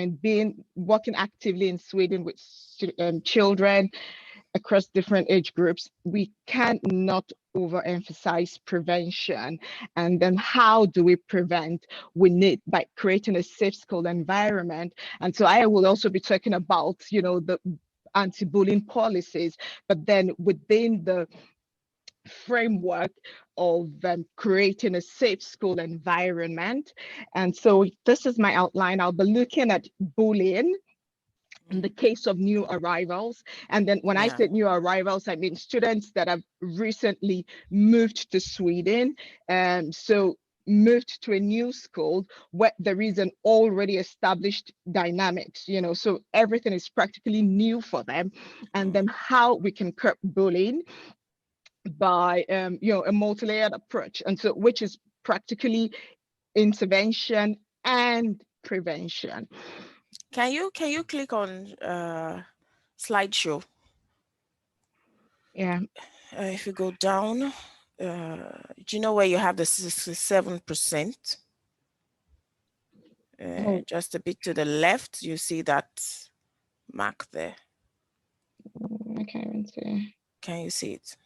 working actively in Sweden with children across different age groups. We cannot overemphasize prevention. And then how do we prevent? We need by creating a safe school environment. And so I will also be talking about, the anti-bullying policies, but then within the framework of creating a safe school environment. And so this is my outline. I'll be looking at bullying in the case of new arrivals. And then when I say new arrivals, I mean students that have recently moved to Sweden. So moved to a new school where there is an already established dynamics, so everything is practically new for them. And then how we can curb bullying by, a multi-layered approach. And so which is practically intervention and prevention. Can you click on slideshow? Yeah. If you go down, do you know where you have the 67%? Just a bit to the left, you see that mark there. I can't even see. Can you see it?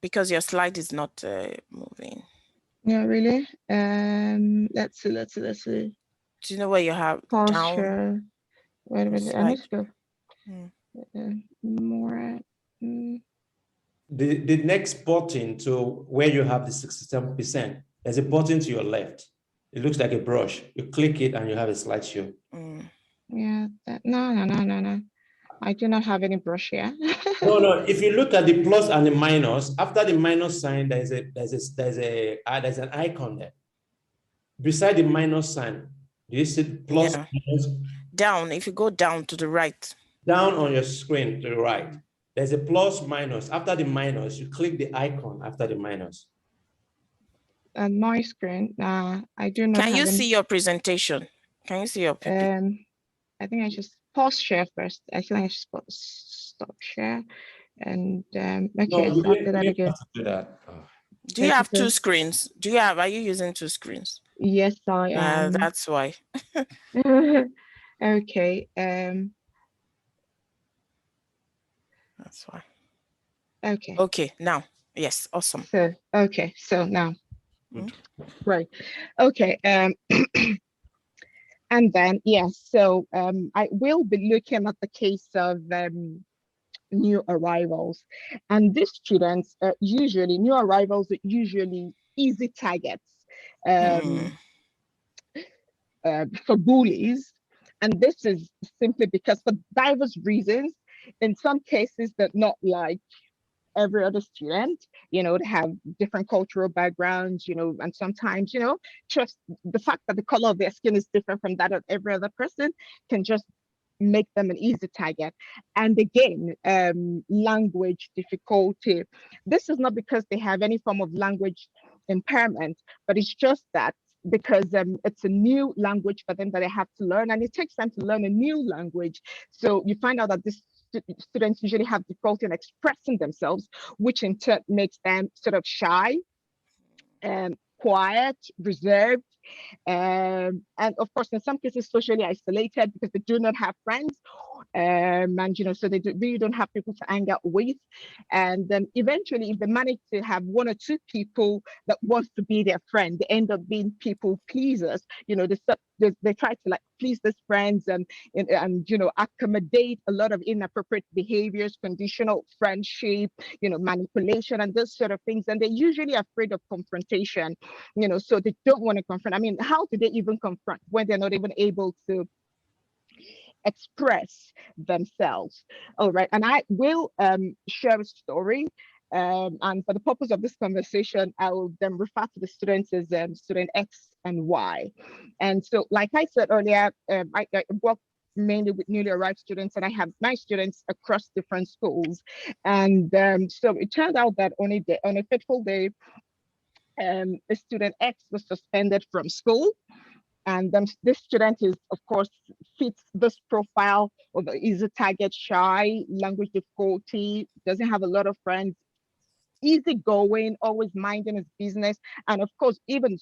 Because your slide is not moving. Yeah, really? Let's see. Do you know where you have Posture. down? Wait a minute, I need to go more. The next button to where you have the 67%, there's a button to your left. It looks like a brush. You click it and you have a slideshow. Yeah, no. I do not have any brush here. No. If you look at the plus and the minus, after the minus sign, there's an icon there. Beside the minus sign, do you see plus? Yeah. Minus? Down. If you go down to the right. Down on your screen to the right, there's a plus minus. After the minus, you click the icon after the minus. On my screen, I do not. Can you see your presentation? Can you see your PPT? I think I just pause share first. I think I just stop share, and okay, no, so after that again. Do that. Do you have two screens? Are you using two screens? Yes, I am. That's why. Okay. That's why. Okay. Okay. Now, yes. Awesome. So okay. So now, right. Okay. And then yes. So I will be looking at the case of new arrivals, and these students usually new arrivals are usually easy targets for bullies, and this is simply because for diverse reasons. In some cases, they're not like every other student, they have different cultural backgrounds, and sometimes, just the fact that the color of their skin is different from that of every other person can just make them an easy target. And again, language difficulty. This is not because they have any form of language impairment, but it's just that because it's a new language for them that they have to learn, and it takes time to learn a new language. So you find out that this students usually have difficulty in expressing themselves, which in turn makes them sort of shy and quiet, reserved, and of course, in some cases, socially isolated because they do not have friends, and so they really don't have people to hang out with. And then eventually, if they manage to have one or two people that wants to be their friend, they end up being people pleasers. They try to like please these friends and accommodate a lot of inappropriate behaviors, conditional friendship, manipulation, and those sort of things. And they're usually afraid of confrontation, so they don't want to confront. I mean, how do they even confront when they're not even able to express themselves? All right, and I will share a story. And for the purpose of this conversation, I will then refer to the students as student X and Y. And so, like I said earlier, I work mainly with newly arrived students, and I have my students across different schools. And so it turned out that on a fateful day, student X was suspended from school. And this student is, of course, fits this profile of easy target, shy, language difficulty, doesn't have a lot of friends, easygoing, always minding his business, and of course, even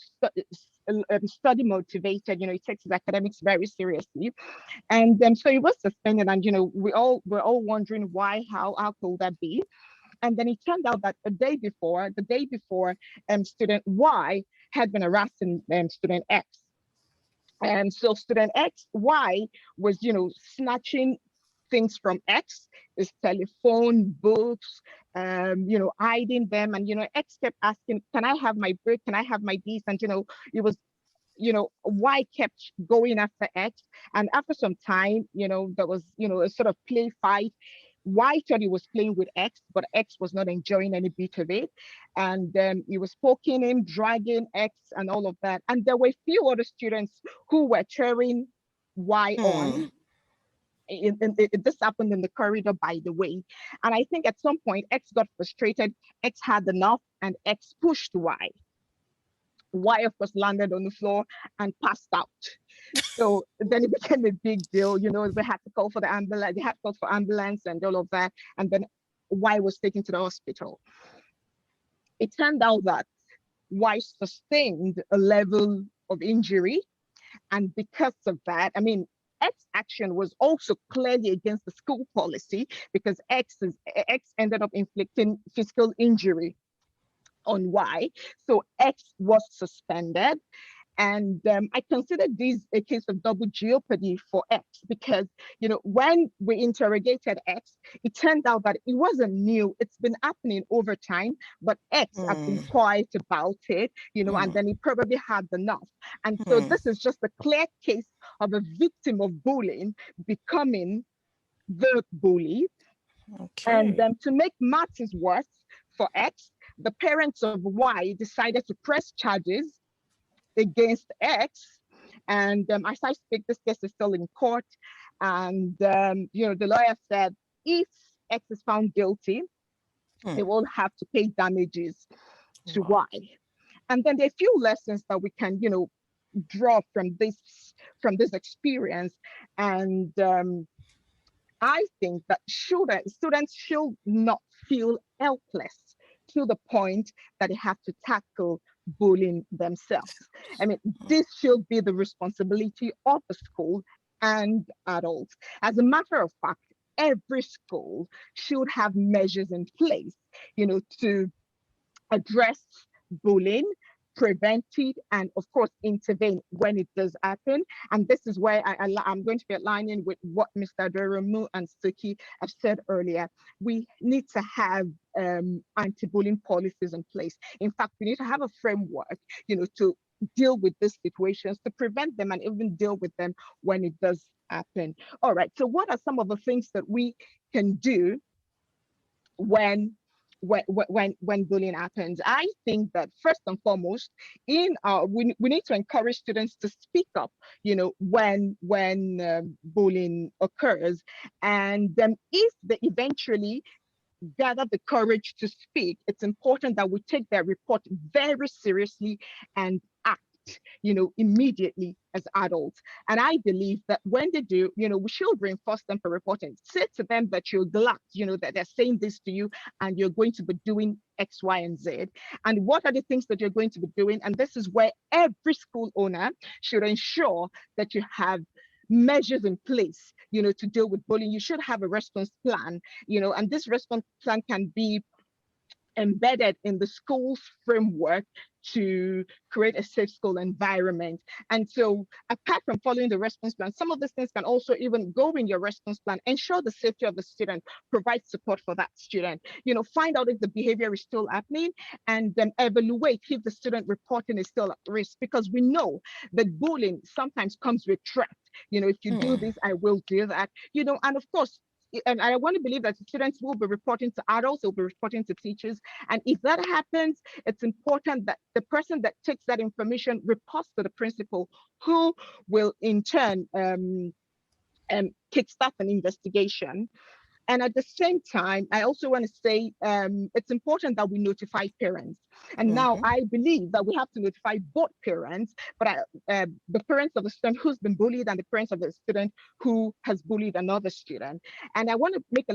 study motivated. He takes his academics very seriously. And so he was suspended, and we're all wondering why, how could that be? And then it turned out that the day before, student Y had been harassing student X. And so student Y was, snatching things from X, his telephone, books, hiding them. And, X kept asking, can I have my book? Can I have my this? And, it was, Y kept going after X. And after some time, there was, a sort of play fight. Y thought he was playing with X, but X was not enjoying any bit of it. And he was poking him, dragging X and all of that. And there were a few other students who were cheering Y on. This happened in the corridor, by the way. And I think at some point, X got frustrated, X had enough, and X pushed Y. Y, of course, landed on the floor and passed out. So then it became a big deal. They had to call for the ambulance. They had to call for ambulance and all of that. And then Y was taken to the hospital. It turned out that Y sustained a level of injury And because of that, I mean, X action was also clearly against the school policy because X ended up inflicting physical injury on Y. So X was suspended. And I consider this a case of double jeopardy for X because, you know, when we interrogated X, it turned out that it wasn't new. It's been happening over time, but X has been quiet about it, you know, and then he probably had enough. And so this is just a clear case of a victim of bullying becoming the bully. Okay. And to make matters worse for X, the parents of Y decided to press charges against X. And as I speak, this case is still in court. And, you know, the lawyer said if X is found guilty, they will have to pay damages to Y. And then there are a few lessons that we can, you know, draw from this experience. And I think that students should not feel helpless to the point that they have to tackle bullying themselves. I mean, this should be the responsibility of the school and adults. As a matter of fact, every school should have measures in place, you know, to address bullying, prevent it, and of course intervene when it does happen. And this is where I'm going to be aligning with what Mr. Doromu and Suki have said earlier. We need to have anti-bullying policies in place. In fact, we need to have a framework, you know, to deal with these situations, to prevent them and even deal with them when it does happen. All right, so what are some of the things that we can do when bullying happens? I think that first and foremost, we need to encourage students to speak up, you know, when bullying occurs, and if they eventually gather the courage to speak, it's important that we take their report very seriously and act, you know, immediately as adults. And I believe that when they do, you know, we should reinforce them for reporting. Say to them that you're glad, you know, that they're saying this to you and you're going to be doing X, Y, and Z. And what are the things that you're going to be doing? And this is where every school owner should ensure that you have measures in place, you know, to deal with bullying. You should have a response plan, you know, and this response plan can be embedded in the school's framework to create a safe school environment. And so apart from following the response plan, some of these things can also even go in your response plan, ensure the safety of the student, provide support for that student, you know, find out if the behavior is still happening, and then evaluate if the student reporting is still at risk, because we know that bullying sometimes comes with threats. You know, if you do this, I will do that, you know, and of course, and I want to believe that students will be reporting to adults, will be reporting to teachers. And if that happens, it's important that the person that takes that information reports to the principal, who will in turn kickstart an investigation. And at the same time, I also want to say it's important that we notify parents. And now I believe that we have to notify both parents, but the parents of the student who's been bullied and the parents of the student who has bullied another student. And I want to place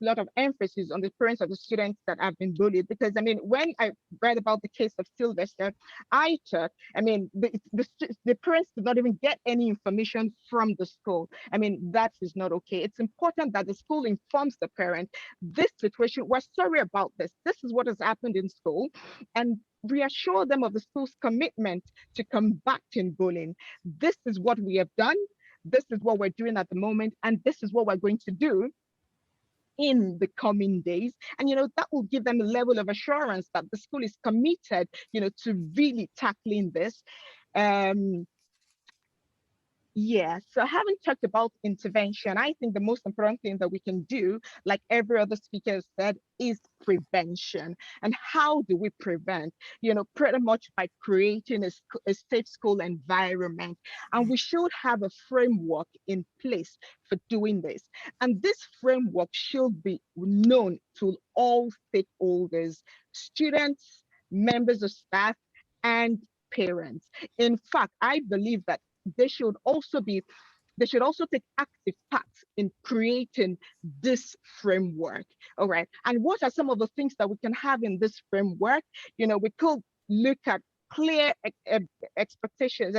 a lot of emphasis on the parents of the students that have been bullied, because I mean, when I read about the case of Sylvester, I thought, I mean, the parents did not even get any information from the school. I mean, that is not okay. It's important that the school informs the parent, this situation, we're sorry about this. This is what has happened in school, and reassure them of the school's commitment to combating bullying. This is what we have done. This is what we're doing at the moment, and this is what we're going to do in the coming days. And, you know, that will give them a level of assurance that the school is committed, you know, to really tackling this. Yeah, so having talked about intervention, I think the most important thing that we can do, like every other speaker said, is prevention. And how do we prevent? You know, pretty much by creating a safe school environment. And we should have a framework in place for doing this. And this framework should be known to all stakeholders, students, members of staff, and parents. In fact, I believe that they should also take active part in creating this framework. All right. And what are some of the things that we can have in this framework? You know, we could look at clear expectations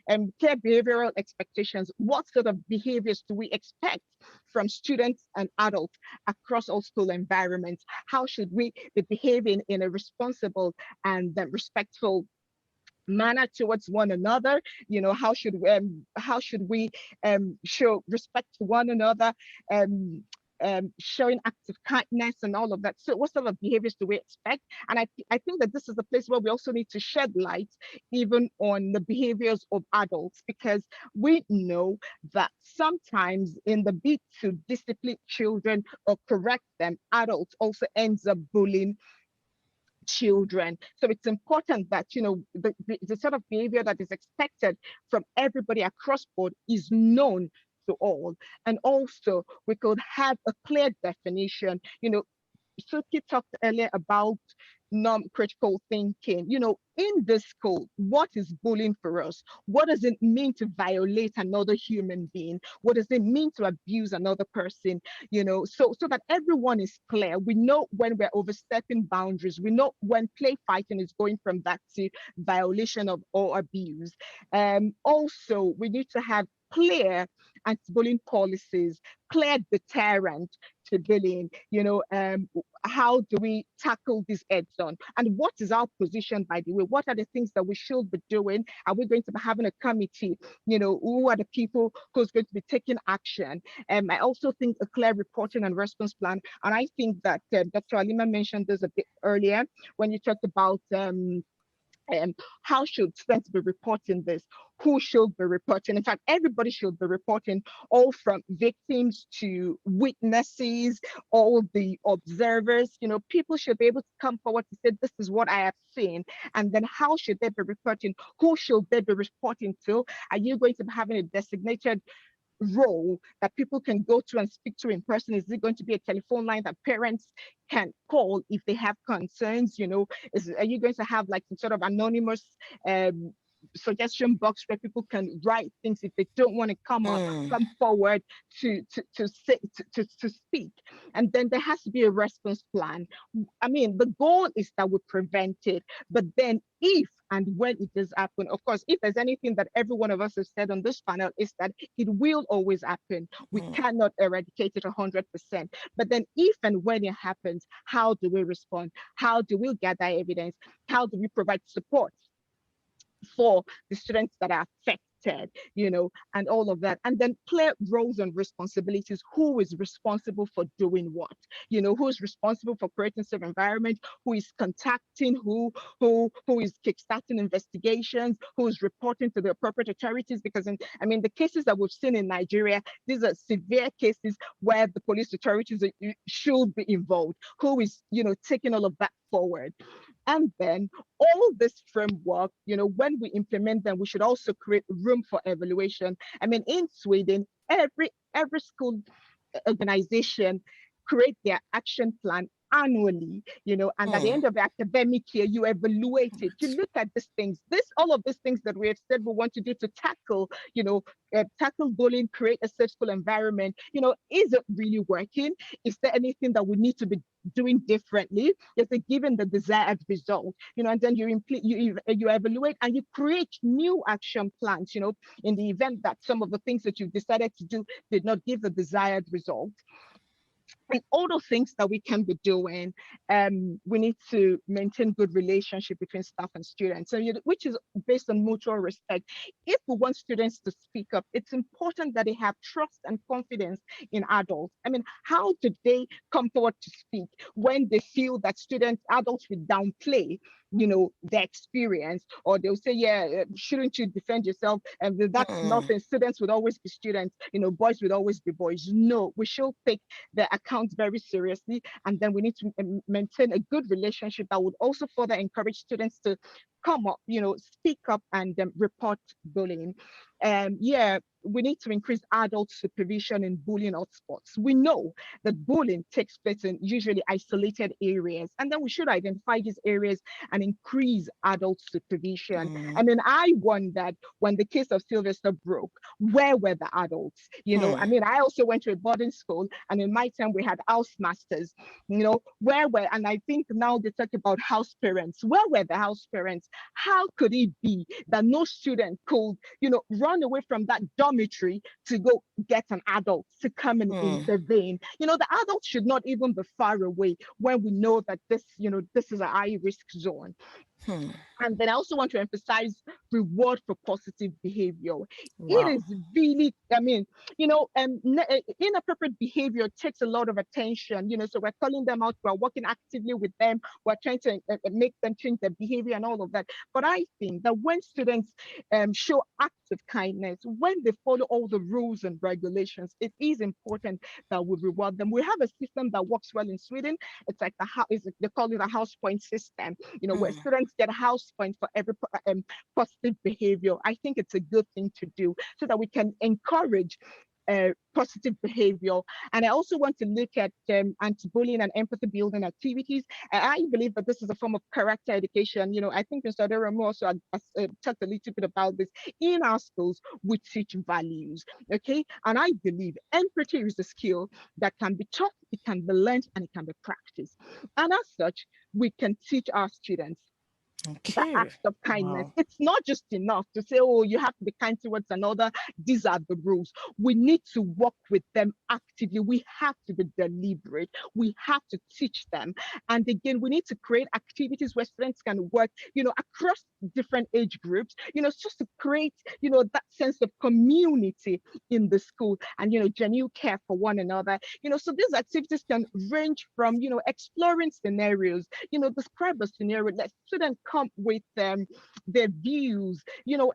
and clear behavioral expectations. What sort of behaviors do we expect from students and adults across all school environments? How should we be behaving in a responsible and respectful manner towards one another? How should we show respect to one another, showing acts of kindness and all of that? So what sort of behaviors do we expect? And I think that this is a place where we also need to shed light even on the behaviors of adults, because we know that sometimes in the bid to discipline children or correct them, adults also ends up bullying children. So it's important that the sort of behavior that is expected from everybody across board is known to all. And also we could have a clear definition. Suki talked earlier about non-critical thinking. In this school, what is bullying for us? What does it mean to violate another human being? What does it mean to abuse another person? So that everyone is clear. We know when we're overstepping boundaries. We know when play fighting is going from that to violation of or abuse. Also, we need to have clear anti-bullying policies, clear deterrent to bullying. How do we tackle this heads on? And what is our position, by the way? What are the things that we should be doing? Are we going to be having a committee? Who are the people who's going to be taking action? I also think a clear reporting and response plan. And I think that Dr. Alima mentioned this a bit earlier when you talked about how should students be reporting this? Who should be reporting? In fact, everybody should be reporting, all from victims to witnesses, all the observers. People should be able to come forward to say, this is what I have seen. And then how should they be reporting? Who should they be reporting to? Are you going to be having a designated role that people can go to and speak to in person? Is it going to be a telephone line that parents can call if they have concerns? Are you going to have like some sort of anonymous suggestion box where people can write things if they don't want to come forward to speak? And then there has to be a response plan. I mean, the goal is that we prevent it, but then if and when it does happen, of course, if there's anything that every one of us has said on this panel, is that it will always happen. We cannot eradicate it 100%. But then if and when it happens, how do we respond? How do we gather evidence? How do we provide support for the students that are affected, and all of that? And then clear roles and responsibilities. Who is responsible for doing what? Who is responsible for creating safe environment? Who is contacting who is kickstarting investigations? Who is reporting to the appropriate authorities? Because the cases that we've seen in Nigeria, these are severe cases where the police authorities should be involved. Who is taking all of that forward? And then all this framework, when we implement them, we should also create room for evaluation. In Sweden, every school organization create their action plan annually, and at the end of the academic year, you evaluate it. You look at these things, all of these things that we have said we want to do to tackle, tackle bullying, create a safe school environment. Is it really working? Is there anything that we need to be doing differently? Is it given the desired result? And then you evaluate and you create new action plans, in the event that some of the things that you've decided to do did not give the desired result. And all those things that we can be doing, we need to maintain good relationship between staff and students, which is based on mutual respect. If we want students to speak up, it's important that they have trust and confidence in adults. How do they come forward to speak when they feel that adults will downplay their experience, or they'll say, yeah, shouldn't you defend yourself? And that's nothing. Students would always be students, boys would always be boys. No, we should take the account very seriously, and then we need to maintain a good relationship that would also further encourage students to come up, speak up and report bullying. yeah, we need to increase adult supervision in bullying hotspots. We know that bullying takes place in usually isolated areas, and then we should identify these areas and increase adult supervision. I mean, I wondered when the case of Sylvester broke, where were the adults? You know, I mean, I also went to a boarding school, and in my time we had house masters. You know, where were, and I think now they talk about house parents. Where were the house parents? How could it be that no student could, you know, run away from that dormitory to go get an adult to come and intervene? You know, the adults should not even be far away when we know that this, you know, this is a high risk zone. And then I also want to emphasize reward for positive behavior. It is really, I mean, you know, inappropriate behavior takes a lot of attention, you know, so we're calling them out, we're working actively with them, we're trying to make them change their behavior and all of that. But I think that when students show acts of kindness, when they follow all the rules and regulations, it is important that we reward them. We have a system that works well in Sweden. It's like they call it a house point system, you know, where students get a house point for every positive behavior. I think it's a good thing to do so that we can encourage positive behavior. And I also want to look at anti-bullying and empathy building activities. I believe that this is a form of character education. You know, I think Mr. Aderomo also talked a little bit about this. In our schools, we teach values, okay? And I believe empathy is a skill that can be taught, it can be learned, and it can be practiced. And as such, we can teach our students the act of kindness. It's not just enough to say, oh, you have to be kind towards another. These are the rules. We need to work with them actively. We have to be deliberate. We have to teach them. And again, we need to create activities where students can work, you know, across different age groups, you know, just to create, you know, that sense of community in the school and, you know, genuine care for one another. You know, so these activities can range from, you know, exploring scenarios, you know, describe a scenario, let students come with their views, you know,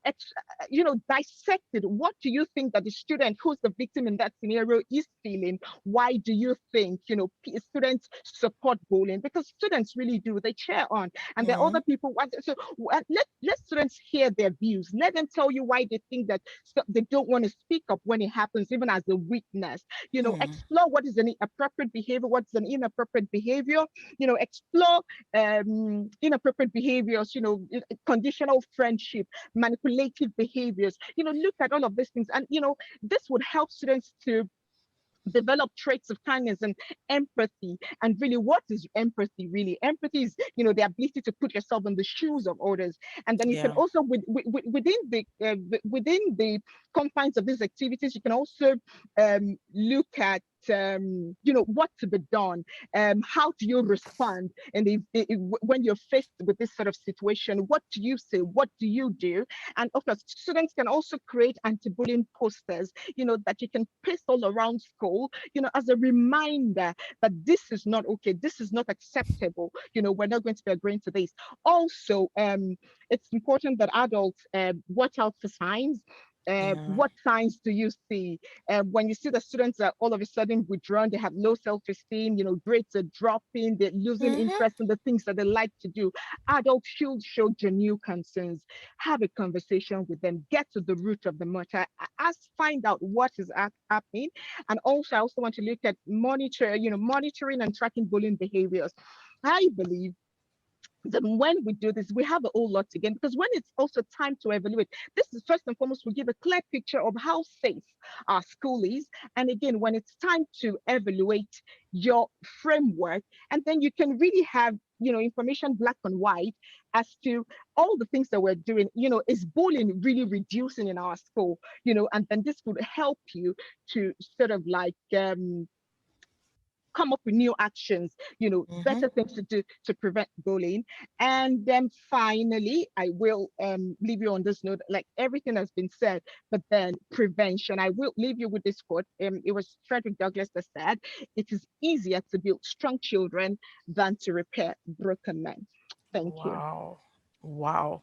dissect it. What do you think that the student who's the victim in that scenario is feeling? Why do you think, you know, students support bullying? Because students really do, they cheer on, and there are other people. So let students hear their views. Let them tell you why they think that they don't want to speak up when it happens, even as a weakness. You know, explore what is an appropriate behavior, what's an inappropriate behavior. You know, explore inappropriate behaviors, you know, conditional friendship, manipulative behaviors. You know, look at all of these things, and you know, this would help students to develop traits of kindness and empathy. And really, what is empathy really? Empathy is, you know, the ability to put yourself in the shoes of others. And then you can also, within the confines of these activities, you can also look at you know, what to be done, how do you respond, and when you're faced with this sort of situation, what do you say, what do you do? And of course, students can also create anti-bullying posters, you know, that you can paste all around school, you know, as a reminder that this is not okay, this is not acceptable, you know, we're not going to be agreeing to this. Also, it's important that adults watch out for signs. What signs do you see when you see the students are all of a sudden withdrawn, they have low self-esteem, you know, grades are dropping, they're losing interest in the things that they like to do? Adults should show genuine concerns, have a conversation with them, get to the root of the matter, find out what is happening. And also, I also want to look at monitoring and tracking bullying behaviors. I believe that when we do this, we have a whole lot to gain, because when it's also time to evaluate, this is first and foremost, we give a clear picture of how safe our school is. And again, when it's time to evaluate your framework, and then you can really have, you know, information black and white as to all the things that we're doing. You know, is bullying really reducing in our school? You know, and then this would help you to sort of like come up with new actions, you know, better things to do to prevent bullying. And then finally, I will leave you on this note, like everything has been said, but then prevention. I will leave you with this quote. It was Frederick Douglass that said, "It is easier to build strong children than to repair broken men." Thank you. Wow.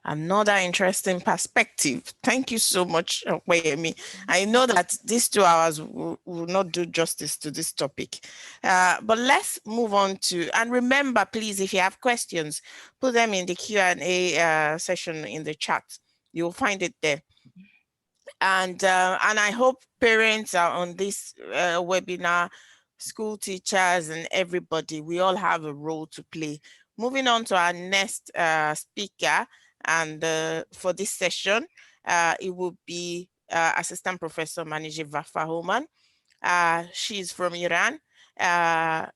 Another interesting perspective. Thank you so much, Wayemi. I know that these 2 hours will not do justice to this topic, but let's move on to, and remember, please, if you have questions, put them in the Q&A session in the chat. You'll find it there. And I hope parents are on this webinar, school teachers and everybody, we all have a role to play. Moving on to our next speaker, and for this session, it will be Assistant Professor Maniji Vafa. She's from Iran, Tehran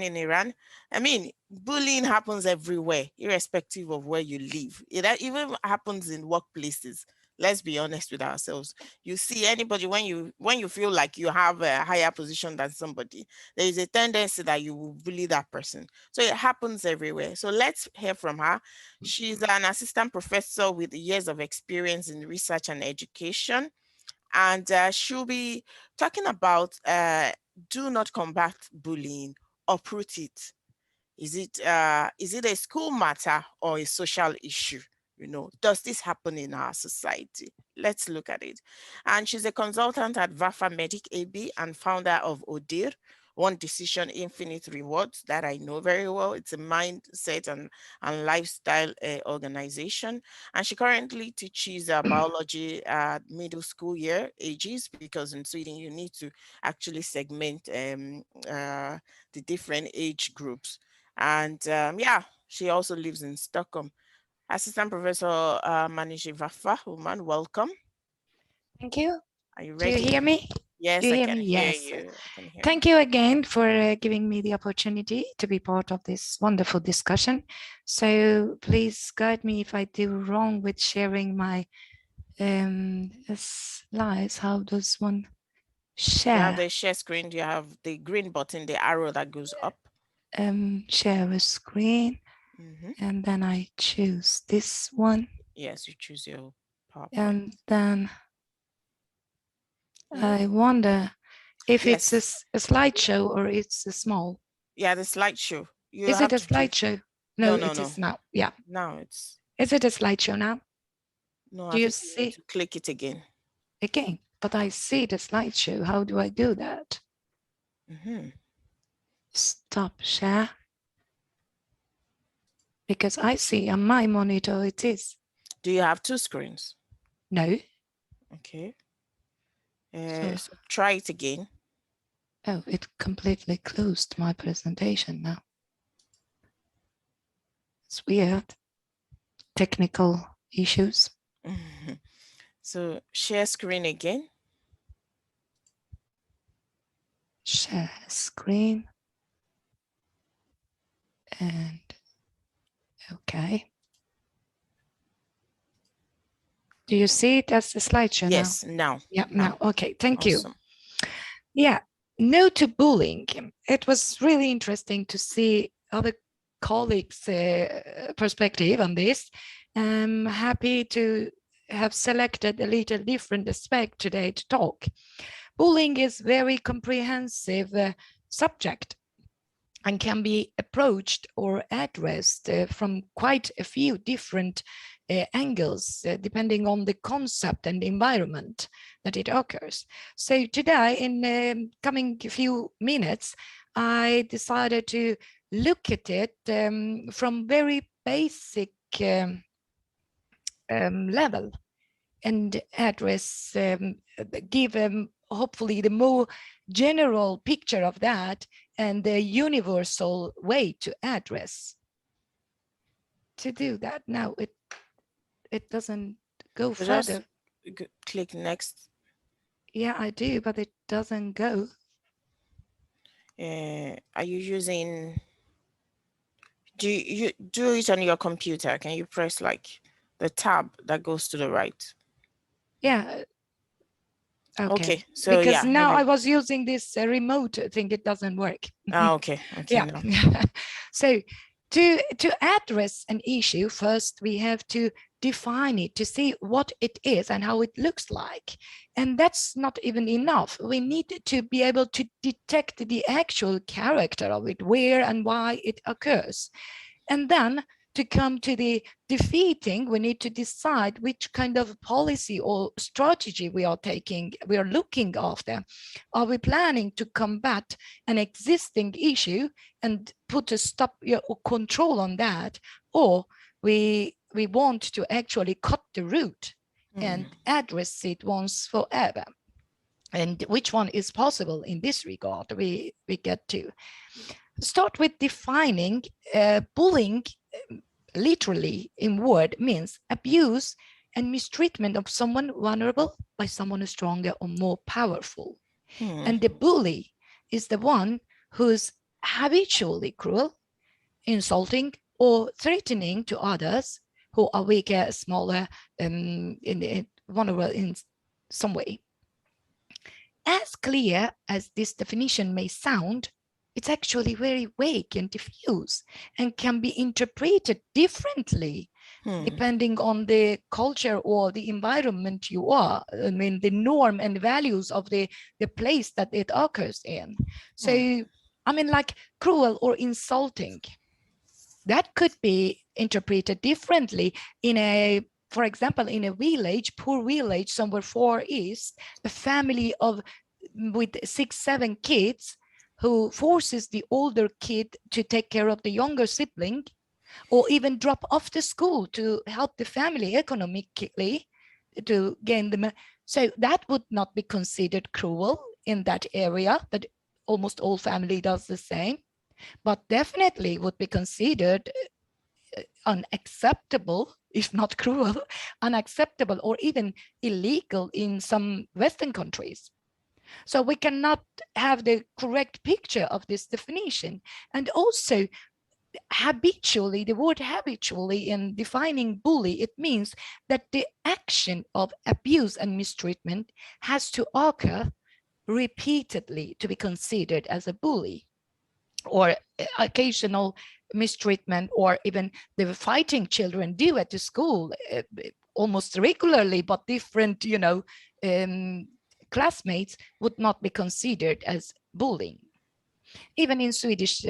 in Iran. I mean, bullying happens everywhere, irrespective of where you live. It even happens in workplaces. Let's be honest with ourselves. You see anybody, when you feel like you have a higher position than somebody, there is a tendency that you will bully that person. So it happens everywhere. So let's hear from her. She's an assistant professor with years of experience in research and education. And she'll be talking about do not combat bullying, uproot it. Is it a school matter or a social issue? You know, does this happen in our society? Let's look at it. And she's a consultant at Vafa Medic AB and founder of ODIR, One Decision Infinite Rewards, that I know very well. It's a mindset and lifestyle organization. And she currently teaches biology at middle school year ages, because in Sweden you need to actually segment the different age groups. And yeah, she also lives in Stockholm. Assistant Professor Manishi Vafa, Human, welcome. Thank you. Are you Do ready? you hear me? Yes, Do you I hear can me? hear Yes. you. I can hear Thank you again for giving me the opportunity to be part of this wonderful discussion. So please guide me if I do wrong with sharing my slides. How does one share? You have the share screen. Do you have the green button, the arrow that goes up? Share a screen. And then I choose this one. Yes, you choose your PowerPoint. And then I wonder if it's a slideshow or it's a small. Yeah, the slideshow. Is it a slideshow? No, it is now. Yeah. Now it's. Is it a slideshow now? No, do I you think you see? need to click it again. Again, but I see the slideshow. How do I do that? Stop share. Because I see on my monitor it is. Do you have two screens? No. Okay. So try it again. Oh, it completely closed my presentation now. It's weird. Technical issues. So share screen again. Share screen. And okay. Do you see it as a slideshow now? Yes, now. Yeah, now. Okay, thank Awesome. you. Yeah, Notobullying. It was really interesting to see other colleagues' perspective on this. I'm happy to have selected a little different aspect today to talk. Bullying is very comprehensive subject and can be approached or addressed from quite a few different angles, depending on the concept and the environment that it occurs. So today, in coming few minutes, I decided to look at it from very basic level and address, give hopefully the more general picture of that and the universal way to address. To do that now, it doesn't go So further. Just click next. Yeah, I do, but it doesn't go. Are you using? Do you do it on your computer? Can you press like the tab that goes to the right? Yeah. Okay. So because yeah, now I was using this remote thing, it doesn't work. Okay. Okay. Yeah. No. So to address an issue, first we have to define it, to see what it is and how it looks like. And that's not even enough. We need to be able to detect the actual character of it, where and why it occurs. And then to come to the defeating, we need to decide which kind of policy or strategy we are taking, we are looking after. Are we planning to combat an existing issue and put a stop or control on that? Or we want to actually cut the root and address it once forever. And which one is possible in this regard? We get to start with defining bullying. Literally in word means abuse and mistreatment of someone vulnerable by someone stronger or more powerful. And the bully is the one who's habitually cruel, insulting, or threatening to others who are weaker, smaller, vulnerable in some way. As clear as this definition may sound, it's actually very vague and diffuse and can be interpreted differently depending on the culture or the environment you are. I mean, the norm and values of the place that it occurs in. So, I mean, like cruel or insulting, that could be interpreted differently in a, for example, in a village, poor village somewhere far east, a family with 6-7 kids who forces the older kid to take care of the younger sibling, or even drop off the school to help the family economically to gain them. So that would not be considered cruel in that area, that almost all family does the same, but definitely would be considered unacceptable, if not cruel, unacceptable or even illegal in some Western countries. So we cannot have the correct picture of this definition. And also habitually, the word habitually in defining bully, it means that the action of abuse and mistreatment has to occur repeatedly to be considered as a bully, or occasional mistreatment, or even the fighting children do at the school almost regularly, but different, classmates would not be considered as bullying. Even in Swedish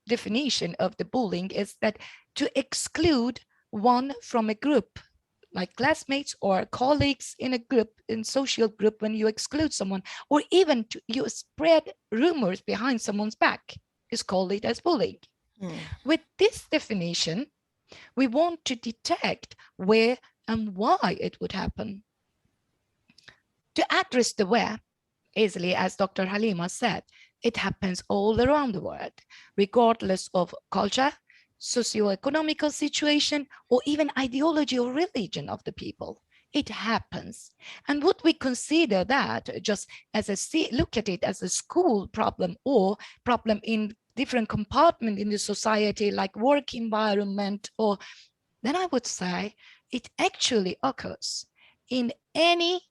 definition of the bullying is that to exclude one from a group, like classmates or colleagues in a group, in social group, when you exclude someone, or even you spread rumors behind someone's back, is called it as bullying. With this definition, we want to detect where and why it would happen. To address the where, easily, as Dr. Halima said, it happens all around the world, regardless of culture, socio-economical situation, or even ideology or religion of the people. It happens. And would we consider that just as look at it as a school problem or problem in different compartment in the society, like work environment, or then I would say it actually occurs in any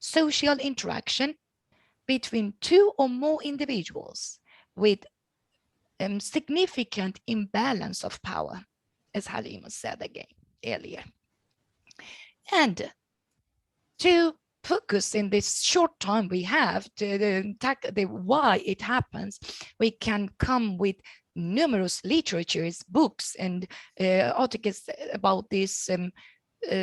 social interaction between two or more individuals with significant imbalance of power, as Halima said again earlier. And to focus in this short time we have to tackle the why it happens, we can come with numerous literatures, books, and articles about this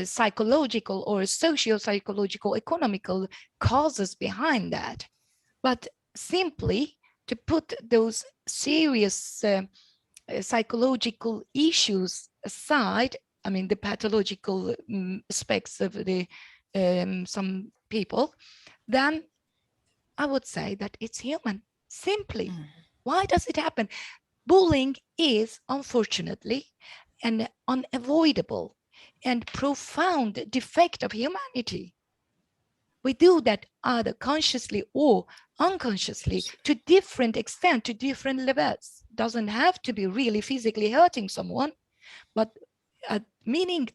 psychological or socio-psychological, economical causes behind that. But simply to put those serious psychological issues aside, I mean, the pathological aspects of the some people, then I would say that it's human, simply. Why does it happen? Bullying is, unfortunately, an unavoidable and profound defect of humanity. We do that either consciously or unconsciously to different extent, to different levels. Doesn't have to be really physically hurting someone, but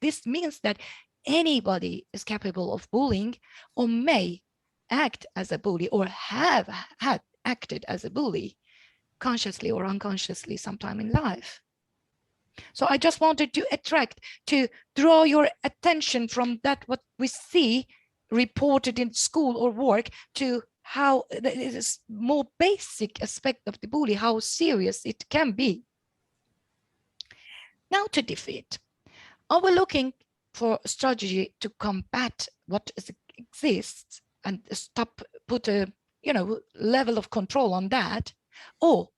this means that anybody is capable of bullying or may act as a bully or have acted as a bully, consciously or unconsciously sometime in life. So I just wanted to draw your attention from that, what we see reported in school or work, to how this more basic aspect of the bully, how serious it can be. Now to defeat. Are we looking for a strategy to combat what exists and put a level of control on that, or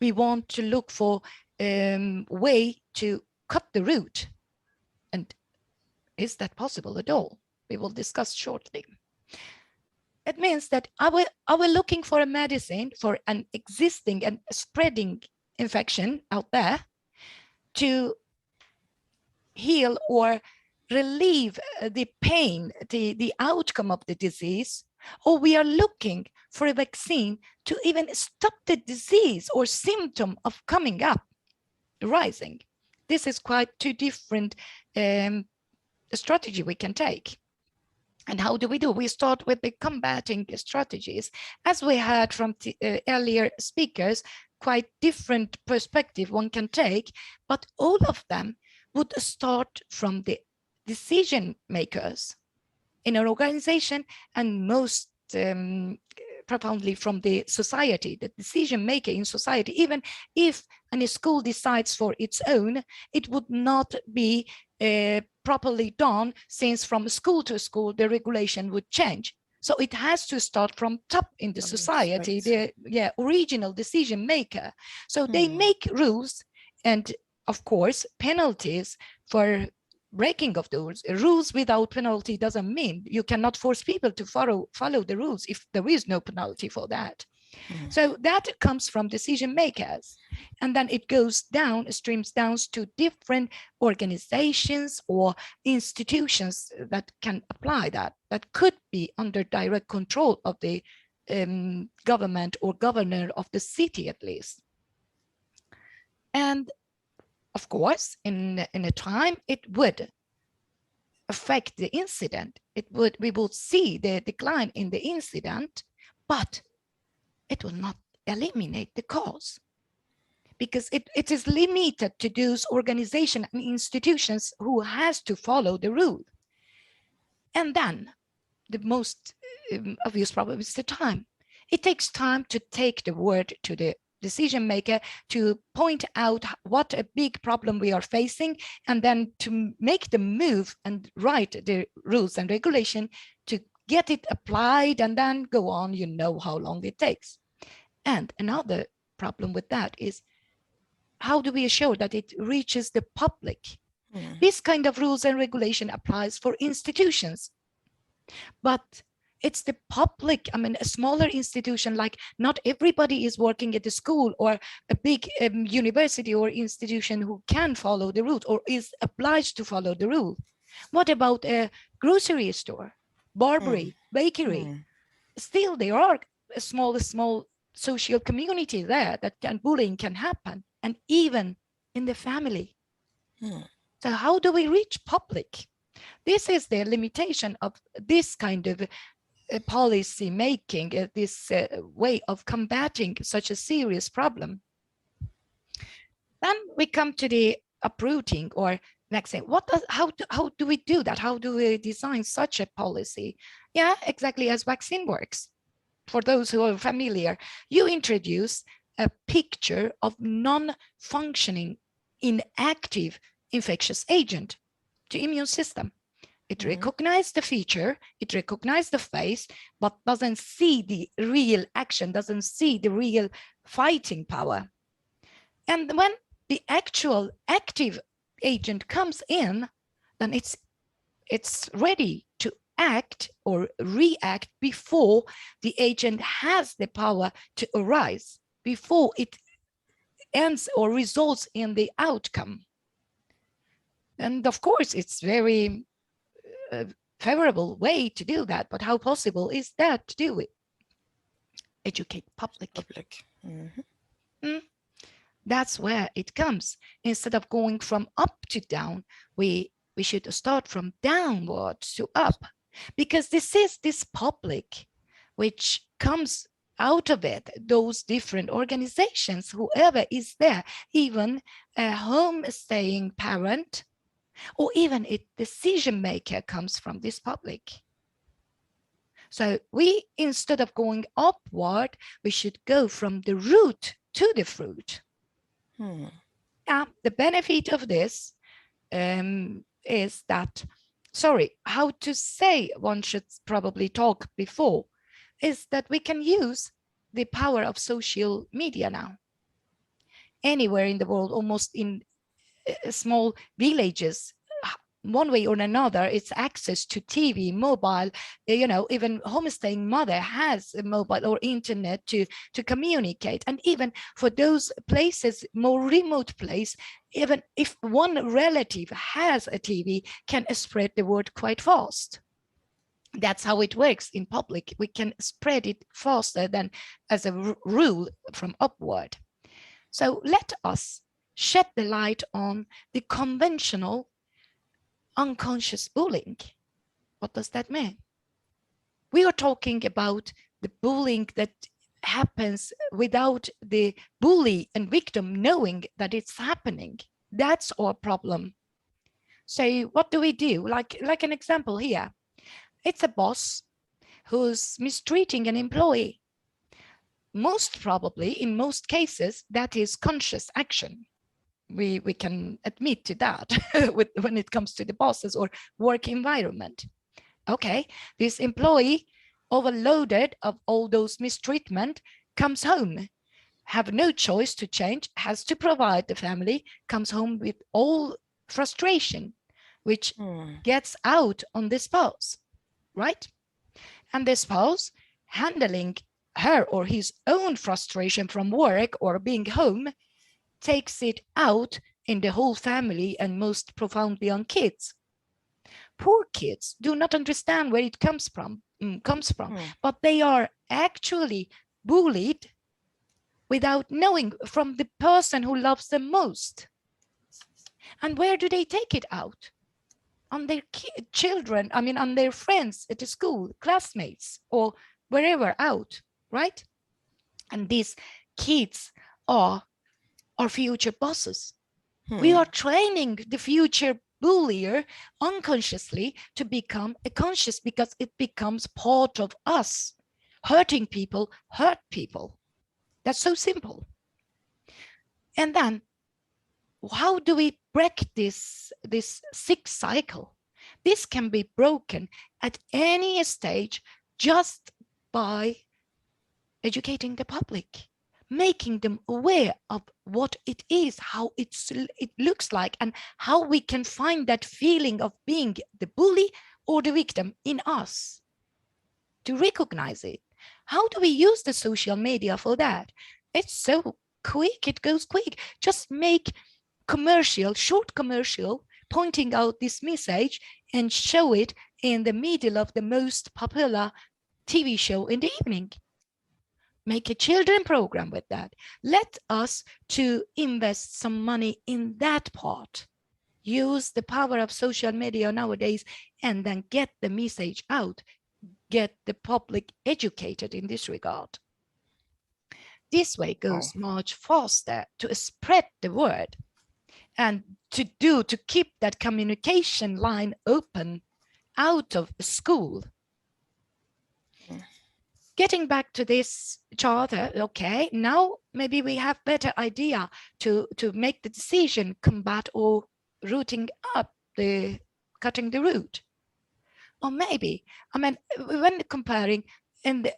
we want to look for a way to cut the root? And is that possible at all? we will discuss shortly. It means that are we looking for a medicine for an existing and spreading infection out there to heal or relieve the pain, the outcome of the disease, or we are looking for a vaccine to even stop the disease or symptom of coming up, rising? This is quite two different strategy we can take. And how do? We start with the combating strategies. As we heard from earlier speakers, quite different perspective one can take, but all of them would start from the decision makers in an organization, and most profoundly from the society, the decision maker in society. Even if a school decides for its own, it would not be properly done, since from school to school the regulation would change. So it has to start from top in the society, the original decision maker. So they make rules, and of course penalties for breaking of those rules. Without penalty doesn't mean you cannot force people to follow the rules if there is no penalty for that. So that comes from decision makers, and then it goes down, streams down to different organizations or institutions that can apply that could be under direct control of the government or governor of the city at least. And of course, in a time it would affect the incident. We will see the decline in the incident, but it will not eliminate the cause, because it is limited to those organizations and institutions who has to follow the rule. And then the most obvious problem is the time. It takes time to take the word to the decision maker, to point out what a big problem we are facing, and then to make the move and write the rules and regulation to get it applied, and then go on. You know how long it takes. And another problem with that is, how do we assure that it reaches the public? This kind of rules and regulation applies for institutions, but it's the public. I mean, a smaller institution, like not everybody is working at the school, or a big university or institution who can follow the rules or is obliged to follow the rule. What about a grocery store, barbery, bakery? Still, there are a small social community there that bullying can happen, and even in the family. So how do we reach public? This is the limitation of this kind of policy making, this way of combating such a serious problem. Then we come to the uprooting or vaccine. How do we do that? How do we design such a policy? Yeah, exactly as vaccine works. For those who are familiar, you introduce a picture of non-functioning, inactive infectious agent to immune system. It recognizes the feature, it recognizes the face, but doesn't see the real action, doesn't see the real fighting power. And when the actual active agent comes in, then it's ready to act or react before the agent has the power to arise, before it ends or results in the outcome. And of course, it's very favorable way to do that, but how possible is that to do it? Educate public. That's where it comes. Instead of going from up to down, we should start from downward to up, because this is this public which comes out of it, those different organizations, whoever is there, even a home staying parent, or even a decision maker comes from this public. So we, instead of going upward, we should go from the root to the fruit. The benefit of this is that, how to say, one should probably talk before, is that we can use the power of social media now. Anywhere in the world, almost in small villages, one way or another, it's access to TV, mobile, even homestaying mother has a mobile or internet to communicate. And even for those places, more remote place, even if one relative has a TV, can spread the word quite fast. That's how it works in public. We can spread it faster than as a rule from upward. So let us shed the light on the conventional unconscious bullying. What does that mean? We are talking about the bullying that happens without the bully and victim knowing that it's happening. That's our problem. So what do we do? Like an example here. It's a boss who's mistreating an employee. Most probably, in most cases, that is conscious action. We can admit to that when it comes to the bosses or work environment. Okay, this employee, overloaded of all those mistreatment, comes home, have no choice to change, has to provide the family, comes home with all frustration, which gets out on the spouse, right? And the spouse, handling her or his own frustration from work or being home, takes it out in the whole family and most profoundly on kids. Poor kids do not understand where it comes from, but they are actually bullied without knowing from the person who loves them most. And where do they take it out? On their children, on their friends at the school, classmates, or wherever out, right? And these kids are our future bosses. We are training the future bullier unconsciously to become a conscious, because it becomes part of us. Hurting people hurt people. That's so simple. And then how do we break this sick cycle? This can be broken at any stage just by educating the public, making them aware of what it is, how it looks like, and how we can find that feeling of being the bully or the victim in us, to recognize it. How do we use the social media for that? It's so quick, it goes quick. Just make short commercial, pointing out this message and show it in the middle of the most popular TV show in the evening. Make a children program with that. Let us to invest some money in that part. Use the power of social media nowadays and then get the message out. Get the public educated in this regard. This way goes much faster to spread the word and to keep that communication line open out of school. Getting back to this charter, okay, now maybe we have better idea to make the decision, combat or rooting up cutting the root. Or maybe, when comparing in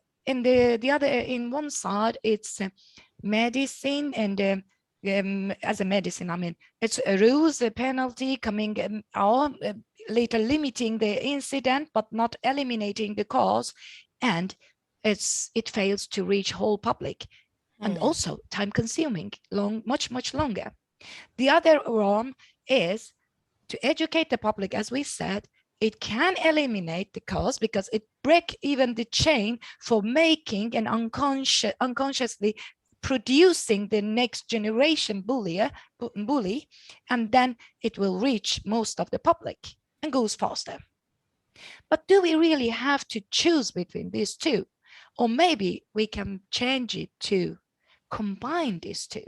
one side, it's medicine and as a medicine, it's a rules, a penalty coming or later limiting the incident, but not eliminating the cause, and it fails to reach whole public, and also time consuming, much longer. The other arm is to educate the public, as we said. It can eliminate the cause because it breaks even the chain for making and unconsciously producing the next generation bully, and then it will reach most of the public and goes faster. But do we really have to choose between these two? Or maybe we can change it to combine these two.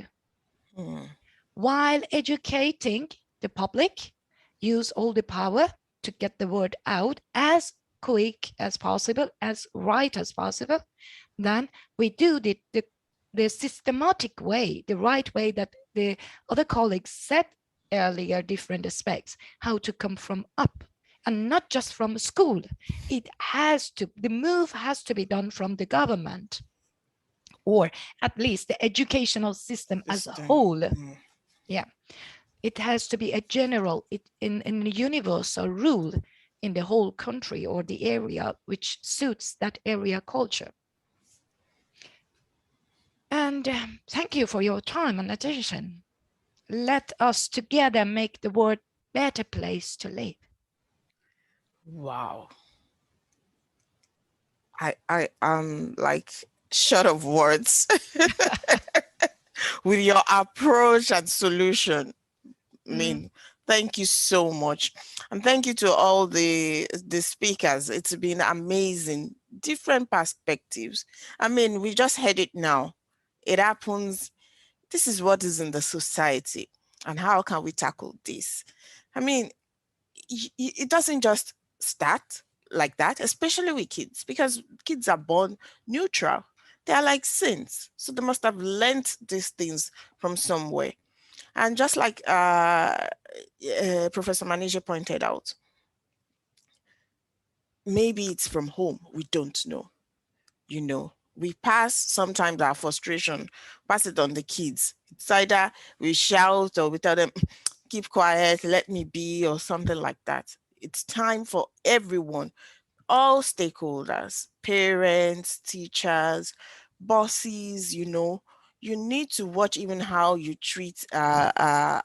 While educating the public, use all the power to get the word out as quick as possible, as right as possible. Then we do the systematic way, the right way that the other colleagues said earlier, different aspects, how to come from up. And not just from school. The move has to be done from the government, or at least the educational system as a whole. Yeah. it has to be a general, in a universal rule in the whole country or the area which suits that area culture. And thank you for your time and attention. Let us together make the world a better place to live. Wow. I am like short of words with your approach and solution. I mean, thank you so much. And thank you to all the speakers. It's been amazing. Different perspectives. I mean, we just heard it now. It happens. This is what is in the society. And how can we tackle this? I mean, it doesn't just start like that, especially with kids, because kids are born neutral. They are like saints. So they must have learned these things from somewhere. And just like Professor Manije pointed out, maybe it's from home, we don't know. You know, we pass sometimes our frustration, pass it on the kids. It's either we shout or we tell them, keep quiet, let me be, or something like that. It's time for everyone, all stakeholders, parents, teachers, bosses, you know, you need to watch even how you treat your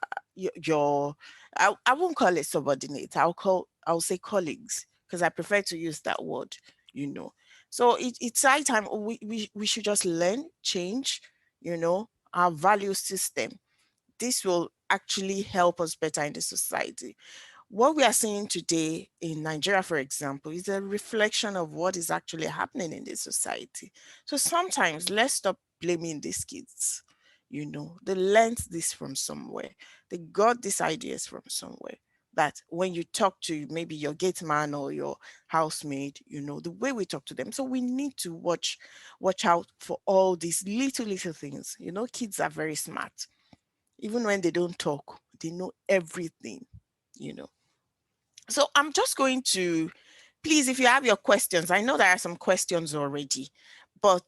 I won't call it subordinates, I'll say colleagues, because I prefer to use that word, you know. So it's high time we should just learn, change, you know, our value system. This will actually help us better in the society. What we are seeing today in Nigeria, for example, is a reflection of what is actually happening in this society. So sometimes let's stop blaming these kids. You know, they learned this from somewhere. They got these ideas from somewhere. That when you talk to maybe your gate man or your housemaid, you know, the way we talk to them. So we need to watch out for all these little things. You know, kids are very smart. Even when they don't talk, they know everything, you know. So I'm just going to, please, if you have your questions, I know there are some questions already, but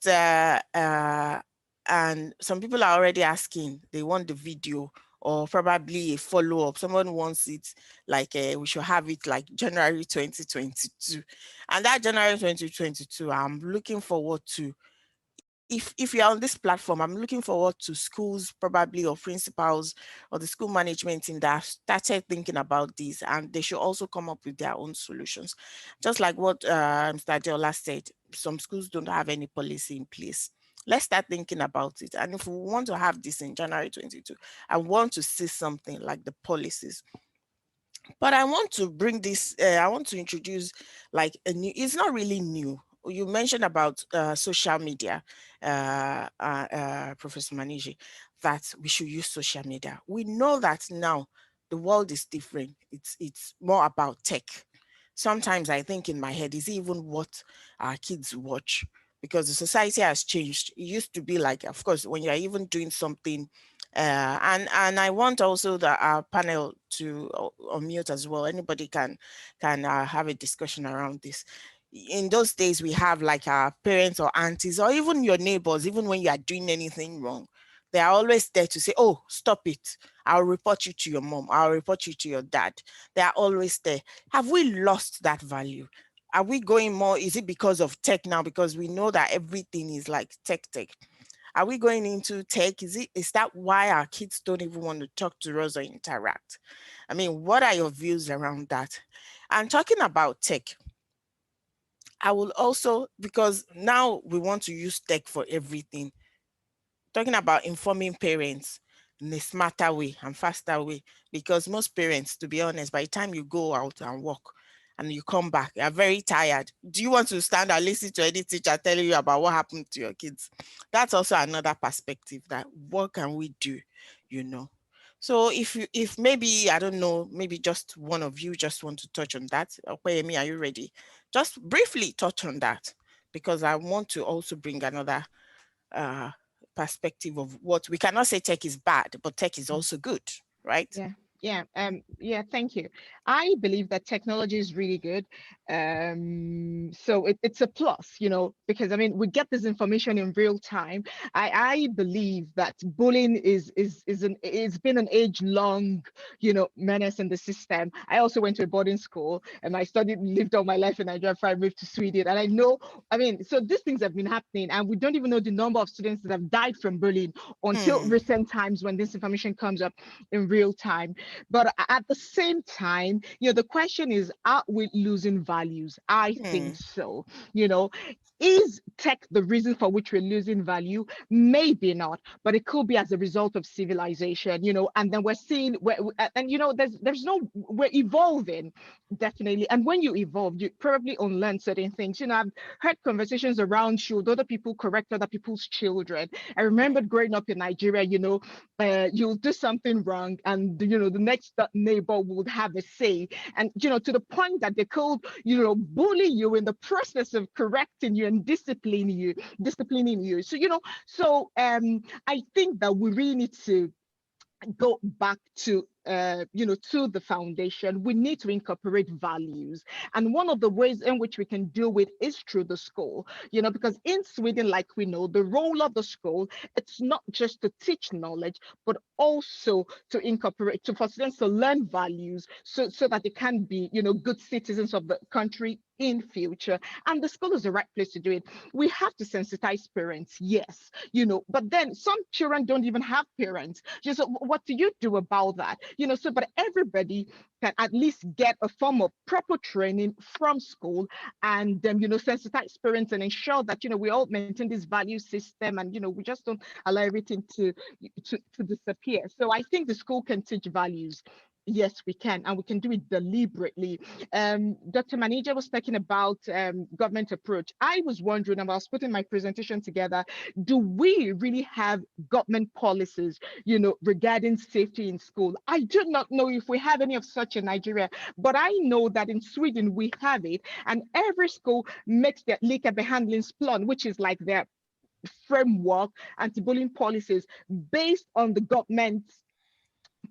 and some people are already asking, they want the video or probably a follow-up. Someone wants it like we should have it like January 2022. And that January 2022, I'm looking forward to, if you're on this platform, I'm looking forward to schools probably or principals or the school management team that have started thinking about this, and they should also come up with their own solutions. Just like what Mr. Adeola said, some schools don't have any policy in place. Let's start thinking about it. And if we want to have this in January 22, I want to see something like the policies. But I want to bring this, I want to introduce like a new, it's not really new. You mentioned about social media, Professor Maniji, that we should use social media. We know that now the world is different. It's more about tech. Sometimes I think in my head, is it even what our kids watch? Because the society has changed. It used to be like, of course, when you're even doing something, and I want also our panel to unmute as well. Anybody can have a discussion around this. In those days, we have like our parents or aunties or even your neighbors, even when you are doing anything wrong, they are always there to say, oh, stop it. I'll report you to your mom. I'll report you to your dad. They are always there. Have we lost that value? Are we going more? Is it because of tech now? Because we know that everything is like tech. Are we going into tech? Is that why our kids don't even want to talk to us or interact? I mean, what are your views around that? And talking about tech, I will also, because now we want to use tech for everything, talking about informing parents in a smarter way and faster way, because most parents, to be honest, by the time you go out and work and you come back, you're very tired. Do you want to stand and listen to any teacher telling you about what happened to your kids? That's also another perspective, that what can we do, you know? So if maybe, I don't know, maybe just one of you just want to touch on that. Opeyemi, are you ready? Just briefly touch on that, because I want to also bring another perspective of what we cannot say tech is bad, but tech is also good, right? Yeah. Yeah, thank you. I believe that technology is really good. So it's a plus, because I mean we get this information in real time. I believe that bullying it's been an age-long, menace in the system. I also went to a boarding school and I lived all my life in Nigeria before I moved to Sweden. And I know, I mean, so these things have been happening, and we don't even know the number of students that have died from bullying until recent times when this information comes up in real time. But at the same time, the question is, are we losing values? I think so. Is tech the reason for which we're losing value? Maybe not, but it could be as a result of civilization, and then we're seeing there's no, we're evolving, definitely. And when you evolve, you probably unlearn certain things. I've heard conversations around, should other people correct other people's children? I remembered growing up in Nigeria, you'll do something wrong, and the next neighbor would have a say, and to the point that they could bully you in the process of correcting you and disciplining you. So I think that we really need to go back to to the foundation. We need to incorporate values, and one of the ways in which we can do it is through the school, because in Sweden, like we know, the role of the school, it's not just to teach knowledge, but also to incorporate, for students to learn values, so that they can be good citizens of the country in future. And the school is the right place to do it. We have to sensitize parents, yes, but then some children don't even have parents. So what do you do about that? So but everybody can at least get a form of proper training from school, and sensitize parents and ensure that we all maintain this value system, and we just don't allow everything to disappear. So I think the school can teach values. Yes, we can, and we can do it deliberately. Dr. Manija was talking about government approach. I was wondering, and I was putting my presentation together, do we really have government policies, regarding safety in school? I do not know if we have any of such in Nigeria, but I know that in Sweden we have it, and every school makes their lika behandlingsplan, which is like their framework, anti-bullying policies based on the government's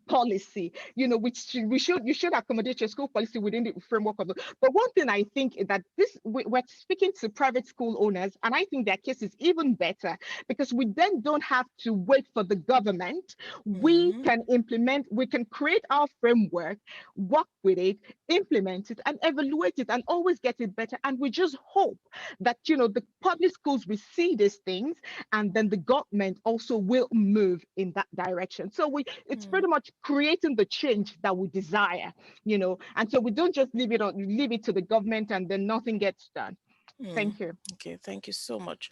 policy, which you should accommodate your school policy within the framework of it. But one thing I think is that we're speaking to private school owners, and I think their case is even better, because we then don't have to wait for the government. We can create our framework, work with it, implement it, and evaluate it, and always get it better. And we just hope that the public schools will see these things, and then the government also will move in that direction. So it's pretty much creating the change that we desire, and so we don't just leave it to the government and then nothing gets done. Thank you. Okay, thank you so much.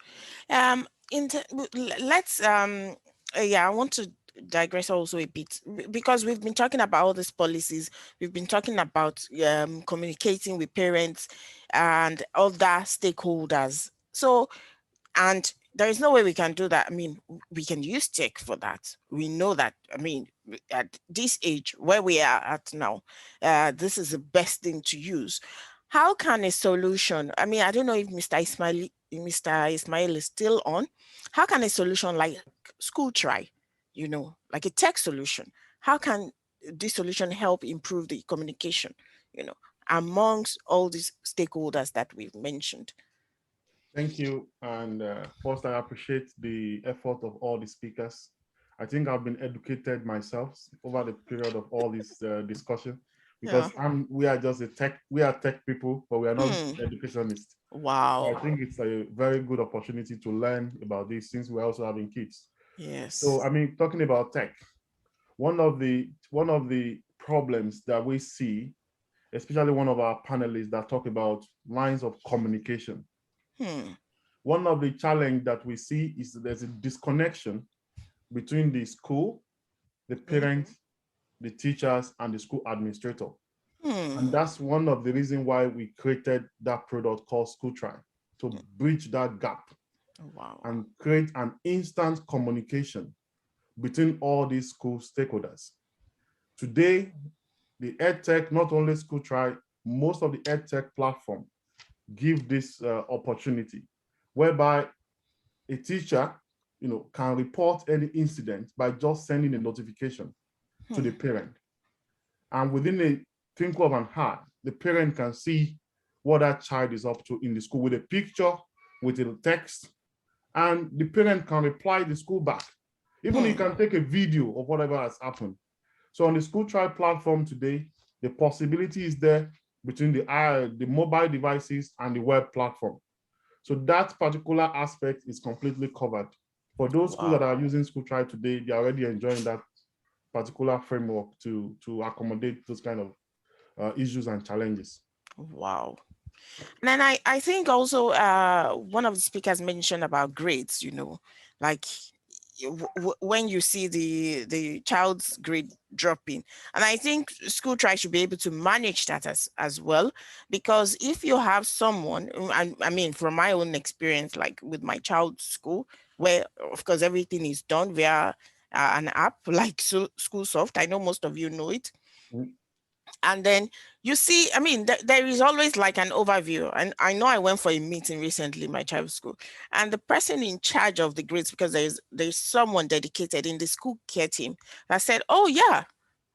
Let's I want to digress also a bit, because we've been talking about all these policies. We've been talking about communicating with parents and other stakeholders. So, and there is no way we can do that. I mean, we can use tech for that. We know that. I mean, at this age where we are at now, this is the best thing to use. How can a solution, I mean, I don't know if Mr. Ismail is still on. How can a solution like Schooltry, like a tech solution, how can this solution help improve the communication, amongst all these stakeholders that we've mentioned? Thank you. And first, I appreciate the effort of all the speakers. I think I've been educated myself over the period of all this discussion, because we are just we are tech people, but we are not educationists. Wow. So I think it's a very good opportunity to learn about this, since we're also having kids. Yes. So I mean, talking about tech, one of the problems that we see, especially one of our panelists that talk about lines of communication. One of the challenge that we see is there's a disconnection between the school, the parents, the teachers, and the school administrator. And that's one of the reasons why we created that product called Schooltry, to bridge that gap. And create an instant communication between all these school stakeholders. Today, the EdTech, not only Schooltry, most of the EdTech platform give this opportunity, whereby a teacher, can report any incident by just sending a notification to the parent. And within a twinkle of an eye, the parent can see what that child is up to in the school with a picture, with a text, and the parent can reply the school back. Even you can take a video of whatever has happened. So on the Schooltry platform today, the possibility is there between the mobile devices and the web platform. So that particular aspect is completely covered. For those schools that are using Schooltry today, they're already enjoying that particular framework to accommodate those kind of issues and challenges. Wow. And then I think also one of the speakers mentioned about grades, you know, like when you see the child's grade dropping. And I think Schooltry should be able to manage that as well, because if you have someone, I mean, from my own experience, like with my child's school, where of course everything is done via an app like Schoolsoft. I know most of you know it. And then you see, I mean, there is always like an overview. And I know I went for a meeting recently in my child's school, and the person in charge of the grades, because there's someone dedicated in the school care team that said, oh yeah,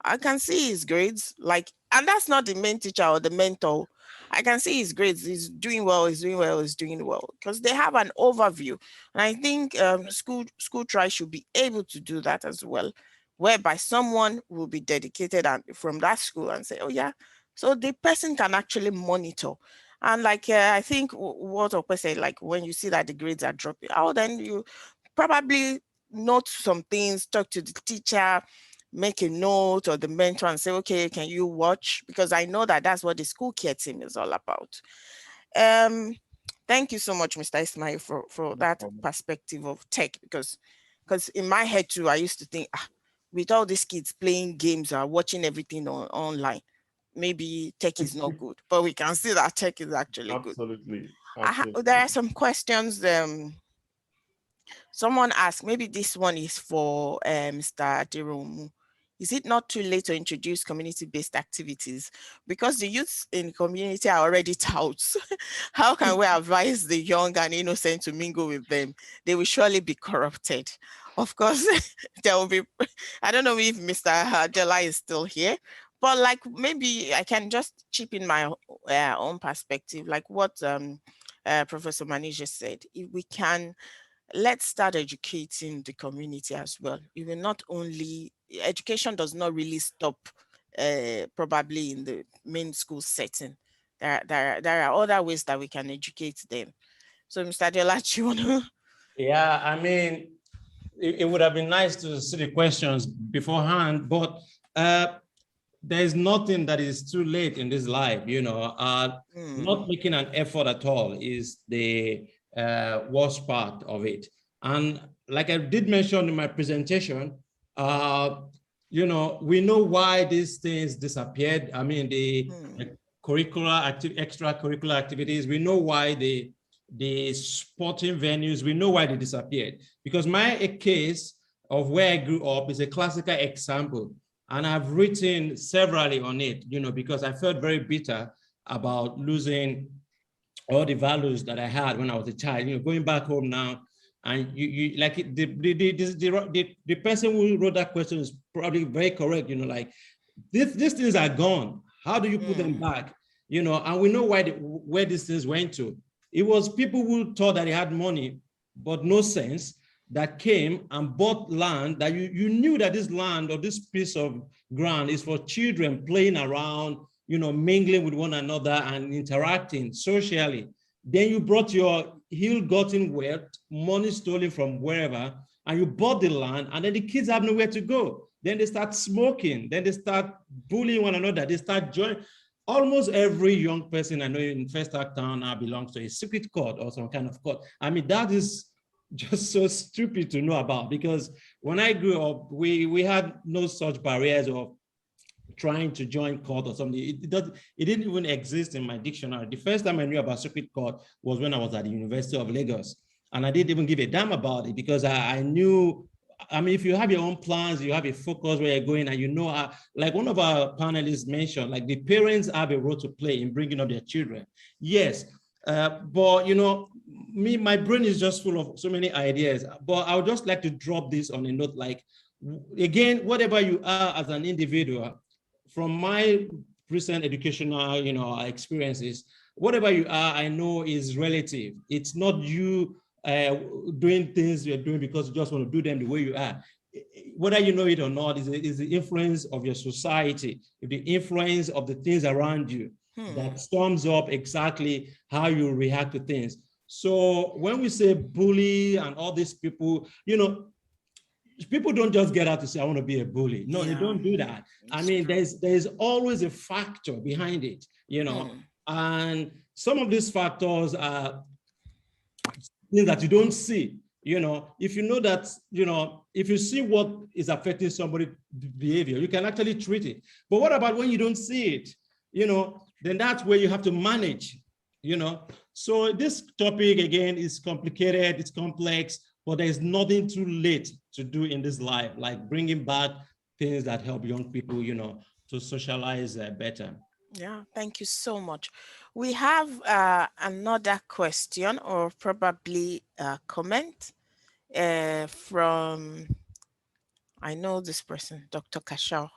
I can see his grades. Like, and that's not the main teacher or the mentor. I can see his grades. He's doing well, he's doing well, he's doing well. Because they have an overview. And I think Schooltry should be able to do that as well, whereby someone will be dedicated and from that school and say, oh yeah, so the person can actually monitor. And like, I think what Okwe said, like when you see that the grades are dropping, oh, then you probably note some things, talk to the teacher, make a note, or the mentor and say, okay, can you watch? Because I know that that's what the school care team is all about. Thank you so much, Mr. Ismail, for that perspective of tech, because in my head too, I used to think, with all these kids playing games or watching everything online, maybe tech is not good, but we can see that tech is actually good. Absolutely. There are some questions. Someone asked, maybe this one is for Mr. Adiromu. Is it not too late to introduce community-based activities? Because the youths in the community are already touts. How can we advise the young and innocent to mingle with them? They will surely be corrupted. Of course, there will be, I don't know if Mr. Adela is still here, but like maybe I can just chip in my own perspective, like what Professor Manish just said. If we can, let's start educating the community as well. We will not only, education does not really stop probably in the main school setting. There are other ways that we can educate them. So Mr. Adela, do you want to? Yeah, I mean, it would have been nice to see the questions beforehand, but there is nothing that is too late in this life, you know. Not making an effort at all is the worst part of it. And like I did mention in my presentation, you know, we know why these things disappeared. I mean, the extracurricular activities, we know why the sporting venues, we know why they disappeared. Because my case of where I grew up is a classical example. And I've written severally on it, you know, because I felt very bitter about losing all the values that I had when I was a child. You know, going back home now, and you like the person who wrote that question is probably very correct. You know, like these things are gone. How do you put them back? You know, and we know where these things went to. It was people who thought that they had money, but no sense, that came and bought land that you knew that this land or this piece of ground is for children playing around, you know, mingling with one another and interacting socially. Then you brought your ill-gotten wealth, money stolen from wherever, and you bought the land, and then the kids have nowhere to go. Then they start smoking, then they start bullying one another, they start joining. Almost every young person I know in First Act Town now belongs to a secret court or some kind of court. I mean, that is just so stupid to know about, because when I grew up, we had no such barriers of trying to join court or something. It didn't even exist in my dictionary. The first time I knew about secret court was when I was at the University of Lagos. And I didn't even give a damn about it, because I knew, I mean, if you have your own plans, you have a focus where you're going, and you know, like one of our panelists mentioned, like the parents have a role to play in bringing up their children. Yes, but you know, my brain is just full of so many ideas, but I would just like to drop this on a note, like, again, whatever you are as an individual, from my recent educational, experiences, whatever you are, I know is relative. It's not you doing things you're doing because you just want to do them the way you are. Whether you know it or not, is the influence of your society, the influence of the things around you that sums up exactly how you react to things. So when we say bully and all these people, people don't just get out to say, I want to be a bully. No, they don't do that. I mean, there's always a factor behind it, and some of these factors are things that you don't see. If you know that, if you see what is affecting somebody's behavior, you can actually treat it. But what about when you don't see it? Then that's where you have to manage, So this topic, again, is complicated, it's complex, but there's nothing too late to do in this life, like bringing back things that help young people, to socialize better. Yeah, thank you so much. We have another question, or probably a comment from, I know this person, Dr. Kashau.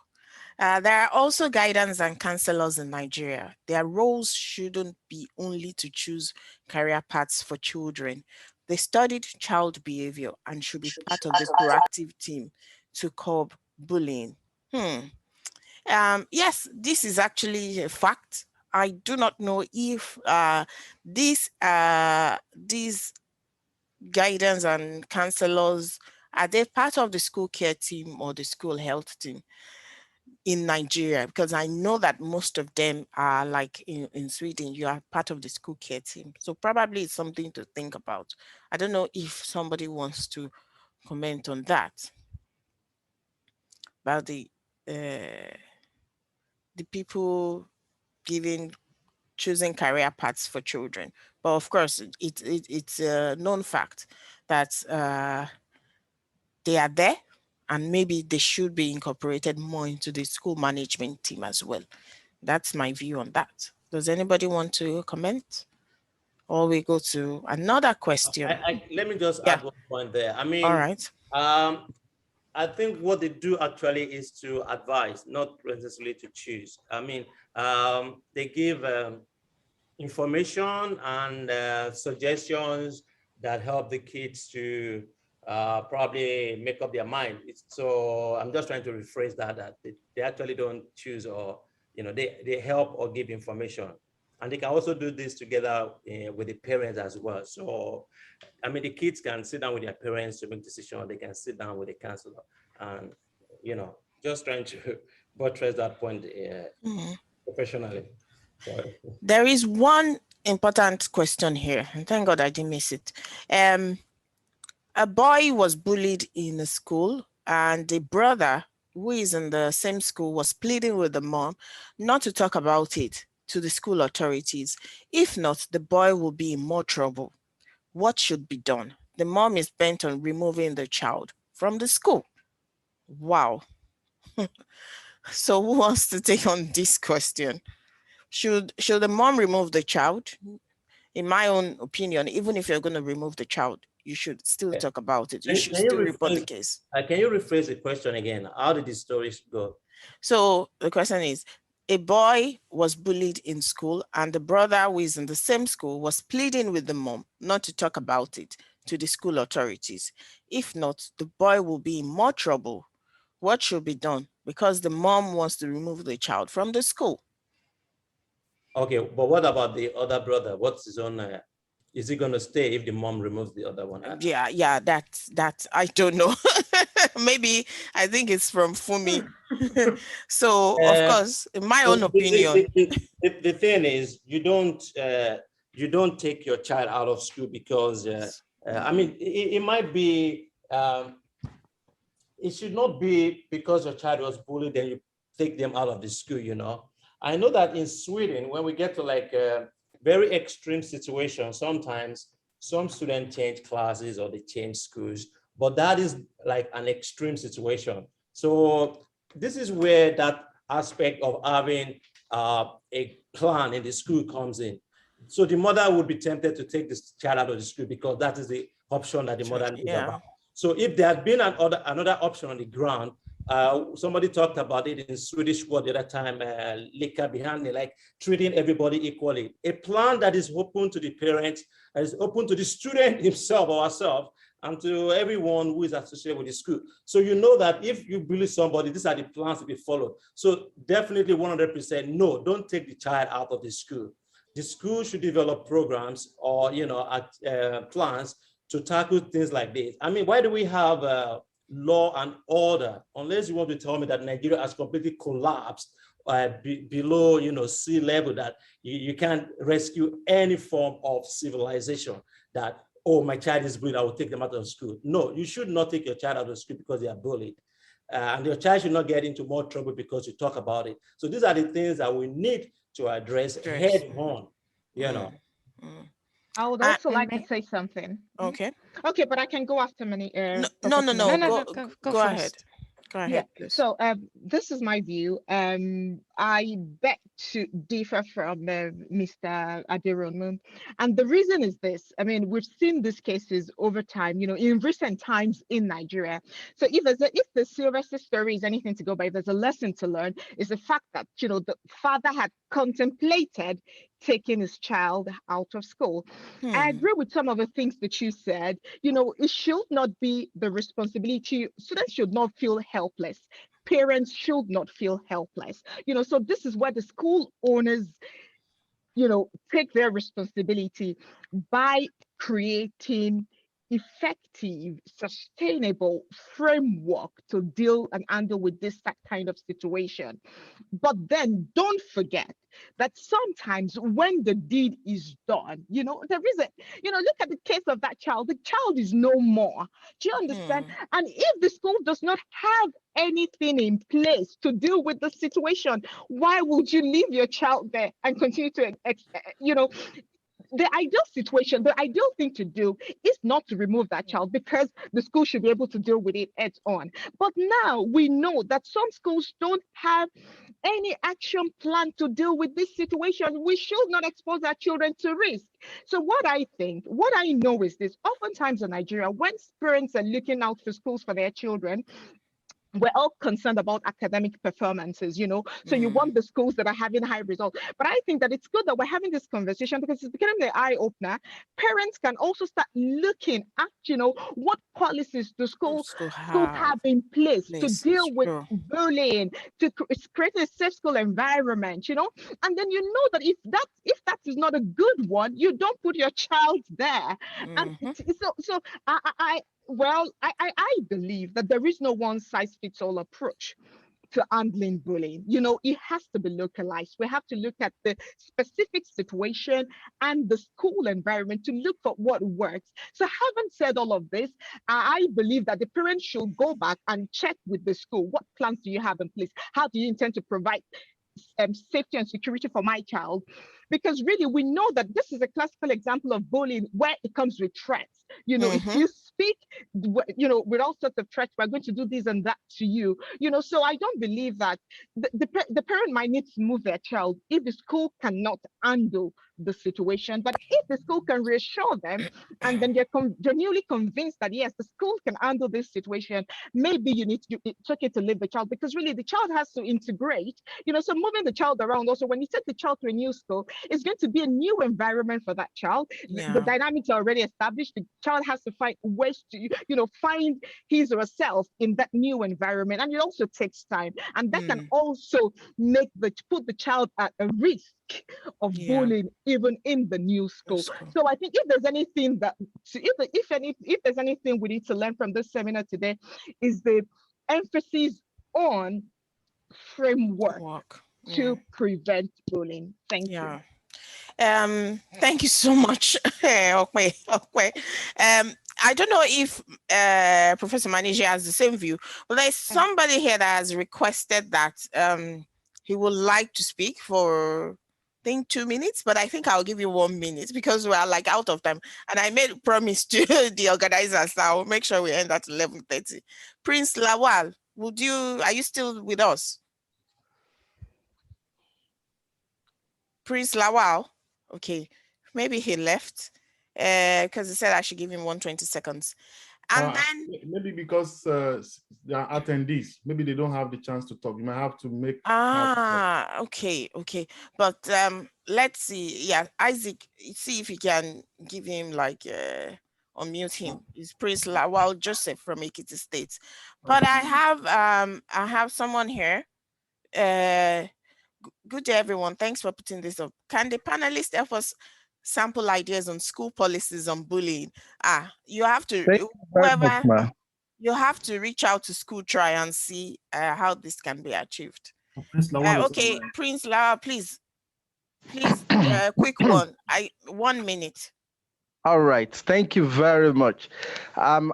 There are also guidance and counselors in Nigeria. Their roles shouldn't be only to choose career paths for children. They studied child behavior and should be part of the proactive team to curb bullying. Yes, this is actually a fact. I do not know if these guidance and counselors, are they part of the school care team or the school health team in Nigeria? Because I know that most of them are, like in Sweden, you are part of the school care team. So probably it's something to think about. I don't know if somebody wants to comment on that, about the people choosing career paths for children. But of course, it's a known fact that they are there, and maybe they should be incorporated more into the school management team as well. That's my view on that. Does anybody want to comment? Or we go to another question. Let me just add one point there. I mean, all right. I think what they do actually is to advise, not necessarily to choose. I mean, they give information and suggestions that help the kids to probably make up their mind. So I'm just trying to rephrase that they actually don't choose, or they help or give information. And they can also do this together with the parents as well. So, I mean, the kids can sit down with their parents to make decisions. They can sit down with a counselor, and just trying to buttress that point professionally. Sorry. There is one important question here, and thank God I didn't miss it. A boy was bullied in a school, and the brother, who is in the same school, was pleading with the mom not to talk about it to the school authorities. If not, the boy will be in more trouble. What should be done? The mom is bent on removing the child from the school. Wow. So who wants to take on this question? Should the mom remove the child? In my own opinion, even if you're going to remove the child, you should still talk about it. You should still report the case. Can you rephrase the question again? How did the story go? So the question is, a boy was bullied in school, and the brother who is in the same school was pleading with the mom not to talk about it to the school authorities. If not, the boy will be in more trouble. What should be done? Because the mom wants to remove the child from the school. Okay, but what about the other brother? What's his own? Is he going to stay if the mom removes the other one? Yeah, that I don't know. Maybe I think it's from Fumi. So of course, in my own opinion, the thing is, you don't take your child out of school because I mean, it might be. It should not be because your child was bullied, then you take them out of the school. I know that in Sweden, when we get to like a very extreme situation, sometimes some students change classes or they change schools, but that is like an extreme situation. So this is where that aspect of having a plan in the school comes in. So the mother would be tempted to take this child out of the school because that is the option that the mother knows about. So if there had been another option on the ground, Somebody talked about it in Swedish word the other time, lika behind, like treating everybody equally. A plan that is open to the parents, that is open to the student himself or herself, and to everyone who is associated with the school. So you know that if you bully somebody, these are the plans to be followed. So definitely 100% no, don't take the child out of the school. The school should develop programs or plans to tackle things like this. I mean, why do we have law and order, unless you want to tell me that Nigeria has completely collapsed below sea level, that you can't rescue any form of civilization, that, oh, my child is bullied, I will take them out of school. No, you should not take your child out of school because they are bullied. And your child should not get into more trouble because you talk about it. So these are the things that we need to address head on, I would also like to say something. Okay. Okay, but I can go after many. No. Go ahead. Go ahead, please. So this is my view. I beg to differ from Mr. Aderono. And the reason is this. I mean, we've seen these cases over time, in recent times in Nigeria. So if the Sylvester story is anything to go by, there's a lesson to learn, is the fact that, the father had contemplated taking his child out of school. I agree with some of the things that you said. It should not be the responsibility. Students should not feel helpless. Parents should not feel helpless. So this is where the school owners, take their responsibility by creating effective, sustainable framework to deal and handle with this kind of situation. But then don't forget that sometimes when the deed is done, there is look at the case of that child. The child is no more. Do you understand? And if the school does not have anything in place to deal with the situation, why would you leave your child there and continue to, the ideal situation, the ideal thing to do is not to remove that child, because the school should be able to deal with it head on. But now we know that some schools don't have any action plan to deal with this situation. We should not expose our children to risk. So what I know is this: oftentimes in Nigeria, when parents are looking out for schools for their children, we're all concerned about academic performances, so you want the schools that are having high results. But I think that it's good that we're having this conversation, because it's becoming the eye opener. Parents can also start looking at, what policies the schools have in place to deal with bullying, to create a safe school environment, and then that if that is not a good one, you don't put your child there. And so I believe that there is no one-size-fits-all approach to handling bullying. It has to be localized. We have to look at the specific situation and the school environment to look for what works. So having said all of this, I believe that the parents should go back and check with the school. What plans do you have in place? How do you intend to provide safety and security for my child? Because really, we know that this is a classical example of bullying where it comes with threats. If you speak, with all sorts of threats, we're going to do this and that to you. So I don't believe that the parent might need to move their child if the school cannot handle the situation. But if the school can reassure them, and then they're genuinely convinced that yes, the school can handle this situation, maybe it's okay to leave the child, because really the child has to integrate. So moving the child around, also when you take the child to a new school, it's going to be a new environment for that child. The dynamics are already established. The child has to find ways to, find his or herself in that new environment. And it also takes time. And that can also put the child at a risk of bullying even in the new school. So I think if there's anything if there's anything we need to learn from this seminar today, is the emphasis on framework to prevent bullying. Thank you. Thank you so much. Okay. I don't know if Professor Maniji has the same view, but there's somebody here that has requested that he would like to speak for, I think, 2 minutes, but I think I'll give you 1 minute because we are like out of time. And I made a promise to the organizers that I'll make sure we end at 11:30. Prince Lawal, are you still with us? Prince Lawal? Okay, maybe he left because he said I should give him 120 seconds. And then maybe because they are attendees, maybe they don't have the chance to talk. You might have to make. Okay. But let's see. Yeah, Isaac, see if you can give him like unmute him. It's Prince Lawal Joseph from Ekiti State. But I have someone here. Good day, everyone. Thanks for putting this up. Can the panelists help us sample ideas on school policies on bullying? You have to, whoever, you have to reach out to Schooltry and see how this can be achieved. Okay, Prince Lawa, please, quick one. 1 minute. All right, thank you very much. I'm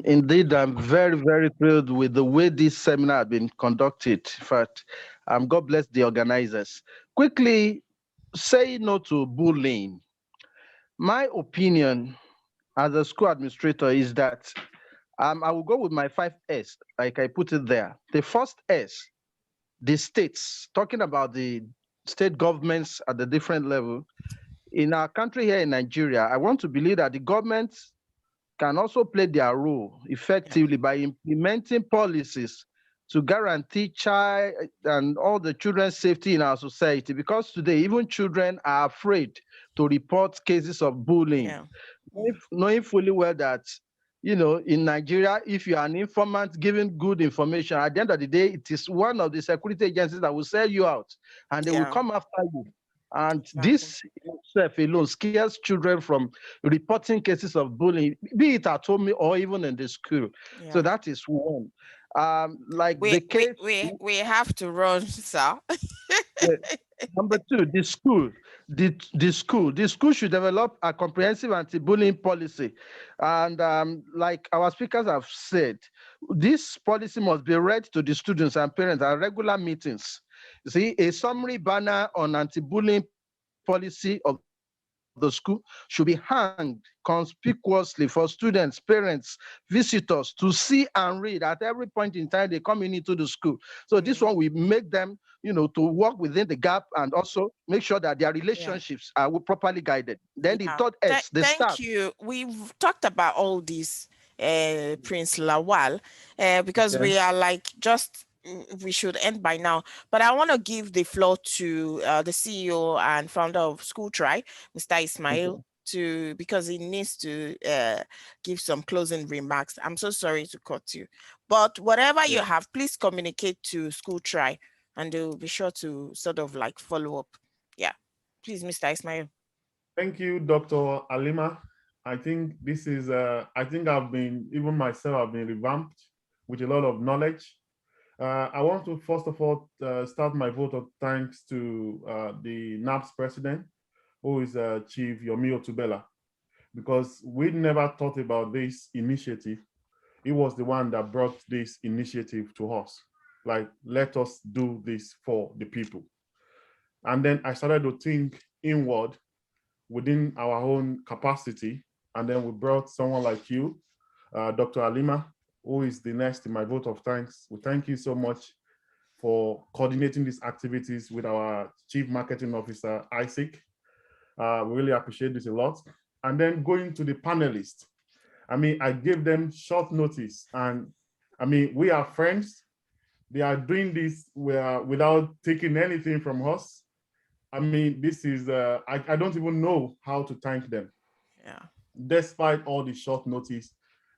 very, very thrilled with the way this seminar has been conducted. In fact, God bless the organizers. Quickly, say no to bullying. My opinion as a school administrator is that I will go with my 5S, like I put it there. The first S, the states, talking about the state governments at the different level. In our country here in Nigeria, I want to believe that the governments can also play their role effectively by implementing policies to guarantee child and all the children's safety in our society. Because today, even children are afraid to report cases of bullying, knowing fully well that, in Nigeria, if you are an informant giving good information, at the end of the day, it is one of the security agencies that will sell you out and they will come after you. And this itself alone scares children from reporting cases of bullying, be it at home or even in the school. So that is one. We have to run, sir. Number two, the school. The school should develop a comprehensive anti-bullying policy. And like our speakers have said, this policy must be read to the students and parents at regular meetings. You see, a summary banner on anti-bullying policy of the school should be hanged conspicuously for students, parents, visitors to see and read at every point in time they come into the school. So this one will make them, to work within the gap and also make sure that their relationships are properly guided. Then the third S, the staff. Thank you. We've talked about all this, Prince Lawal, because we are like we should end by now. But I want to give the floor to the CEO and founder of Schooltry, Mr. Ismail, because he needs to give some closing remarks. I'm so sorry to cut you, but whatever you have, please communicate to Schooltry and they'll be sure to sort of like follow up. Yeah, please, Mr. Ismail. Thank you, Dr. Alima. I think this is, I think even myself, I've been revamped with a lot of knowledge. I want to first of all start my vote of thanks to the NAPS president, who is Chief Yomi Otubela, because we never thought about this initiative. He was the one that brought this initiative to us. Like, let us do this for the people. And then I started to think inward within our own capacity. And then we brought someone like you, Dr. Alima, who is the next in my vote of thanks. We thank you so much for coordinating these activities with our Chief Marketing Officer, Isaac. We really appreciate this a lot. And then going to the panelists, I gave them short notice, and we are friends. They are doing this without taking anything from us. This is, I don't even know how to thank them. Yeah. Despite all the short notice,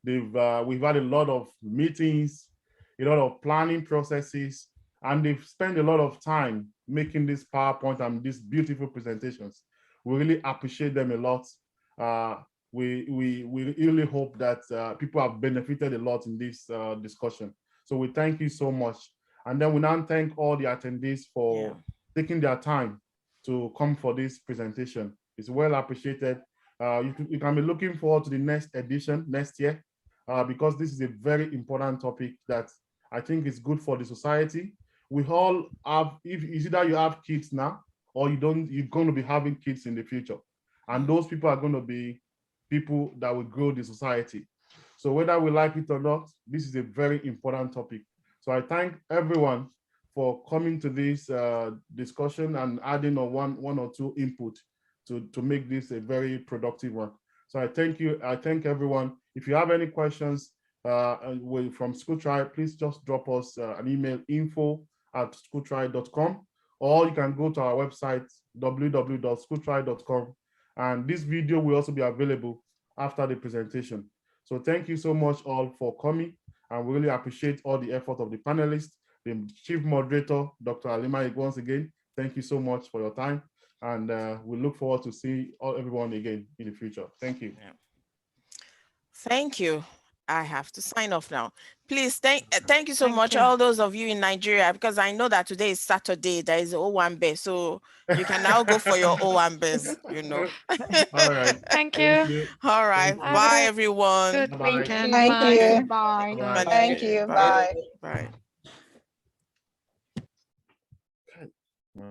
we've had a lot of meetings, a lot of planning processes, and they've spent a lot of time making this PowerPoint and these beautiful presentations. We really appreciate them a lot. We really hope that people have benefited a lot in this discussion. So we thank you so much. And then we now thank all the attendees for taking their time to come for this presentation. It's well appreciated. You can be looking forward to the next edition next year, because this is a very important topic that I think is good for the society. We all have, if either you have kids now or you don't, you're going to be having kids in the future. And those people are going to be people that will grow the society. So whether we like it or not, this is a very important topic. So I thank everyone for coming to this discussion and adding one or two input to make this a very productive one. So I thank you. I thank everyone. If you have any questions from Schooltry, please just drop us an email, info@schooltry.com, or you can go to our website, www.schooltry.com. And this video will also be available after the presentation. So thank you so much all for coming, and we really appreciate all the effort of the panelists, the chief moderator, Dr. Alima, once again. Thank you so much for your time, and we look forward to see everyone again in the future. Thank you. Yeah. Thank you. I have to sign off now. Please, thank you so much, all those of you in Nigeria, because I know that today is Saturday. There is O1B, so you can now go for your O1Bs, you know. All right. Thank you. All right. Bye, everyone. Good Bye-bye. weekend. Thank Bye. you. Bye. Bye. Thank you. Bye. Bye.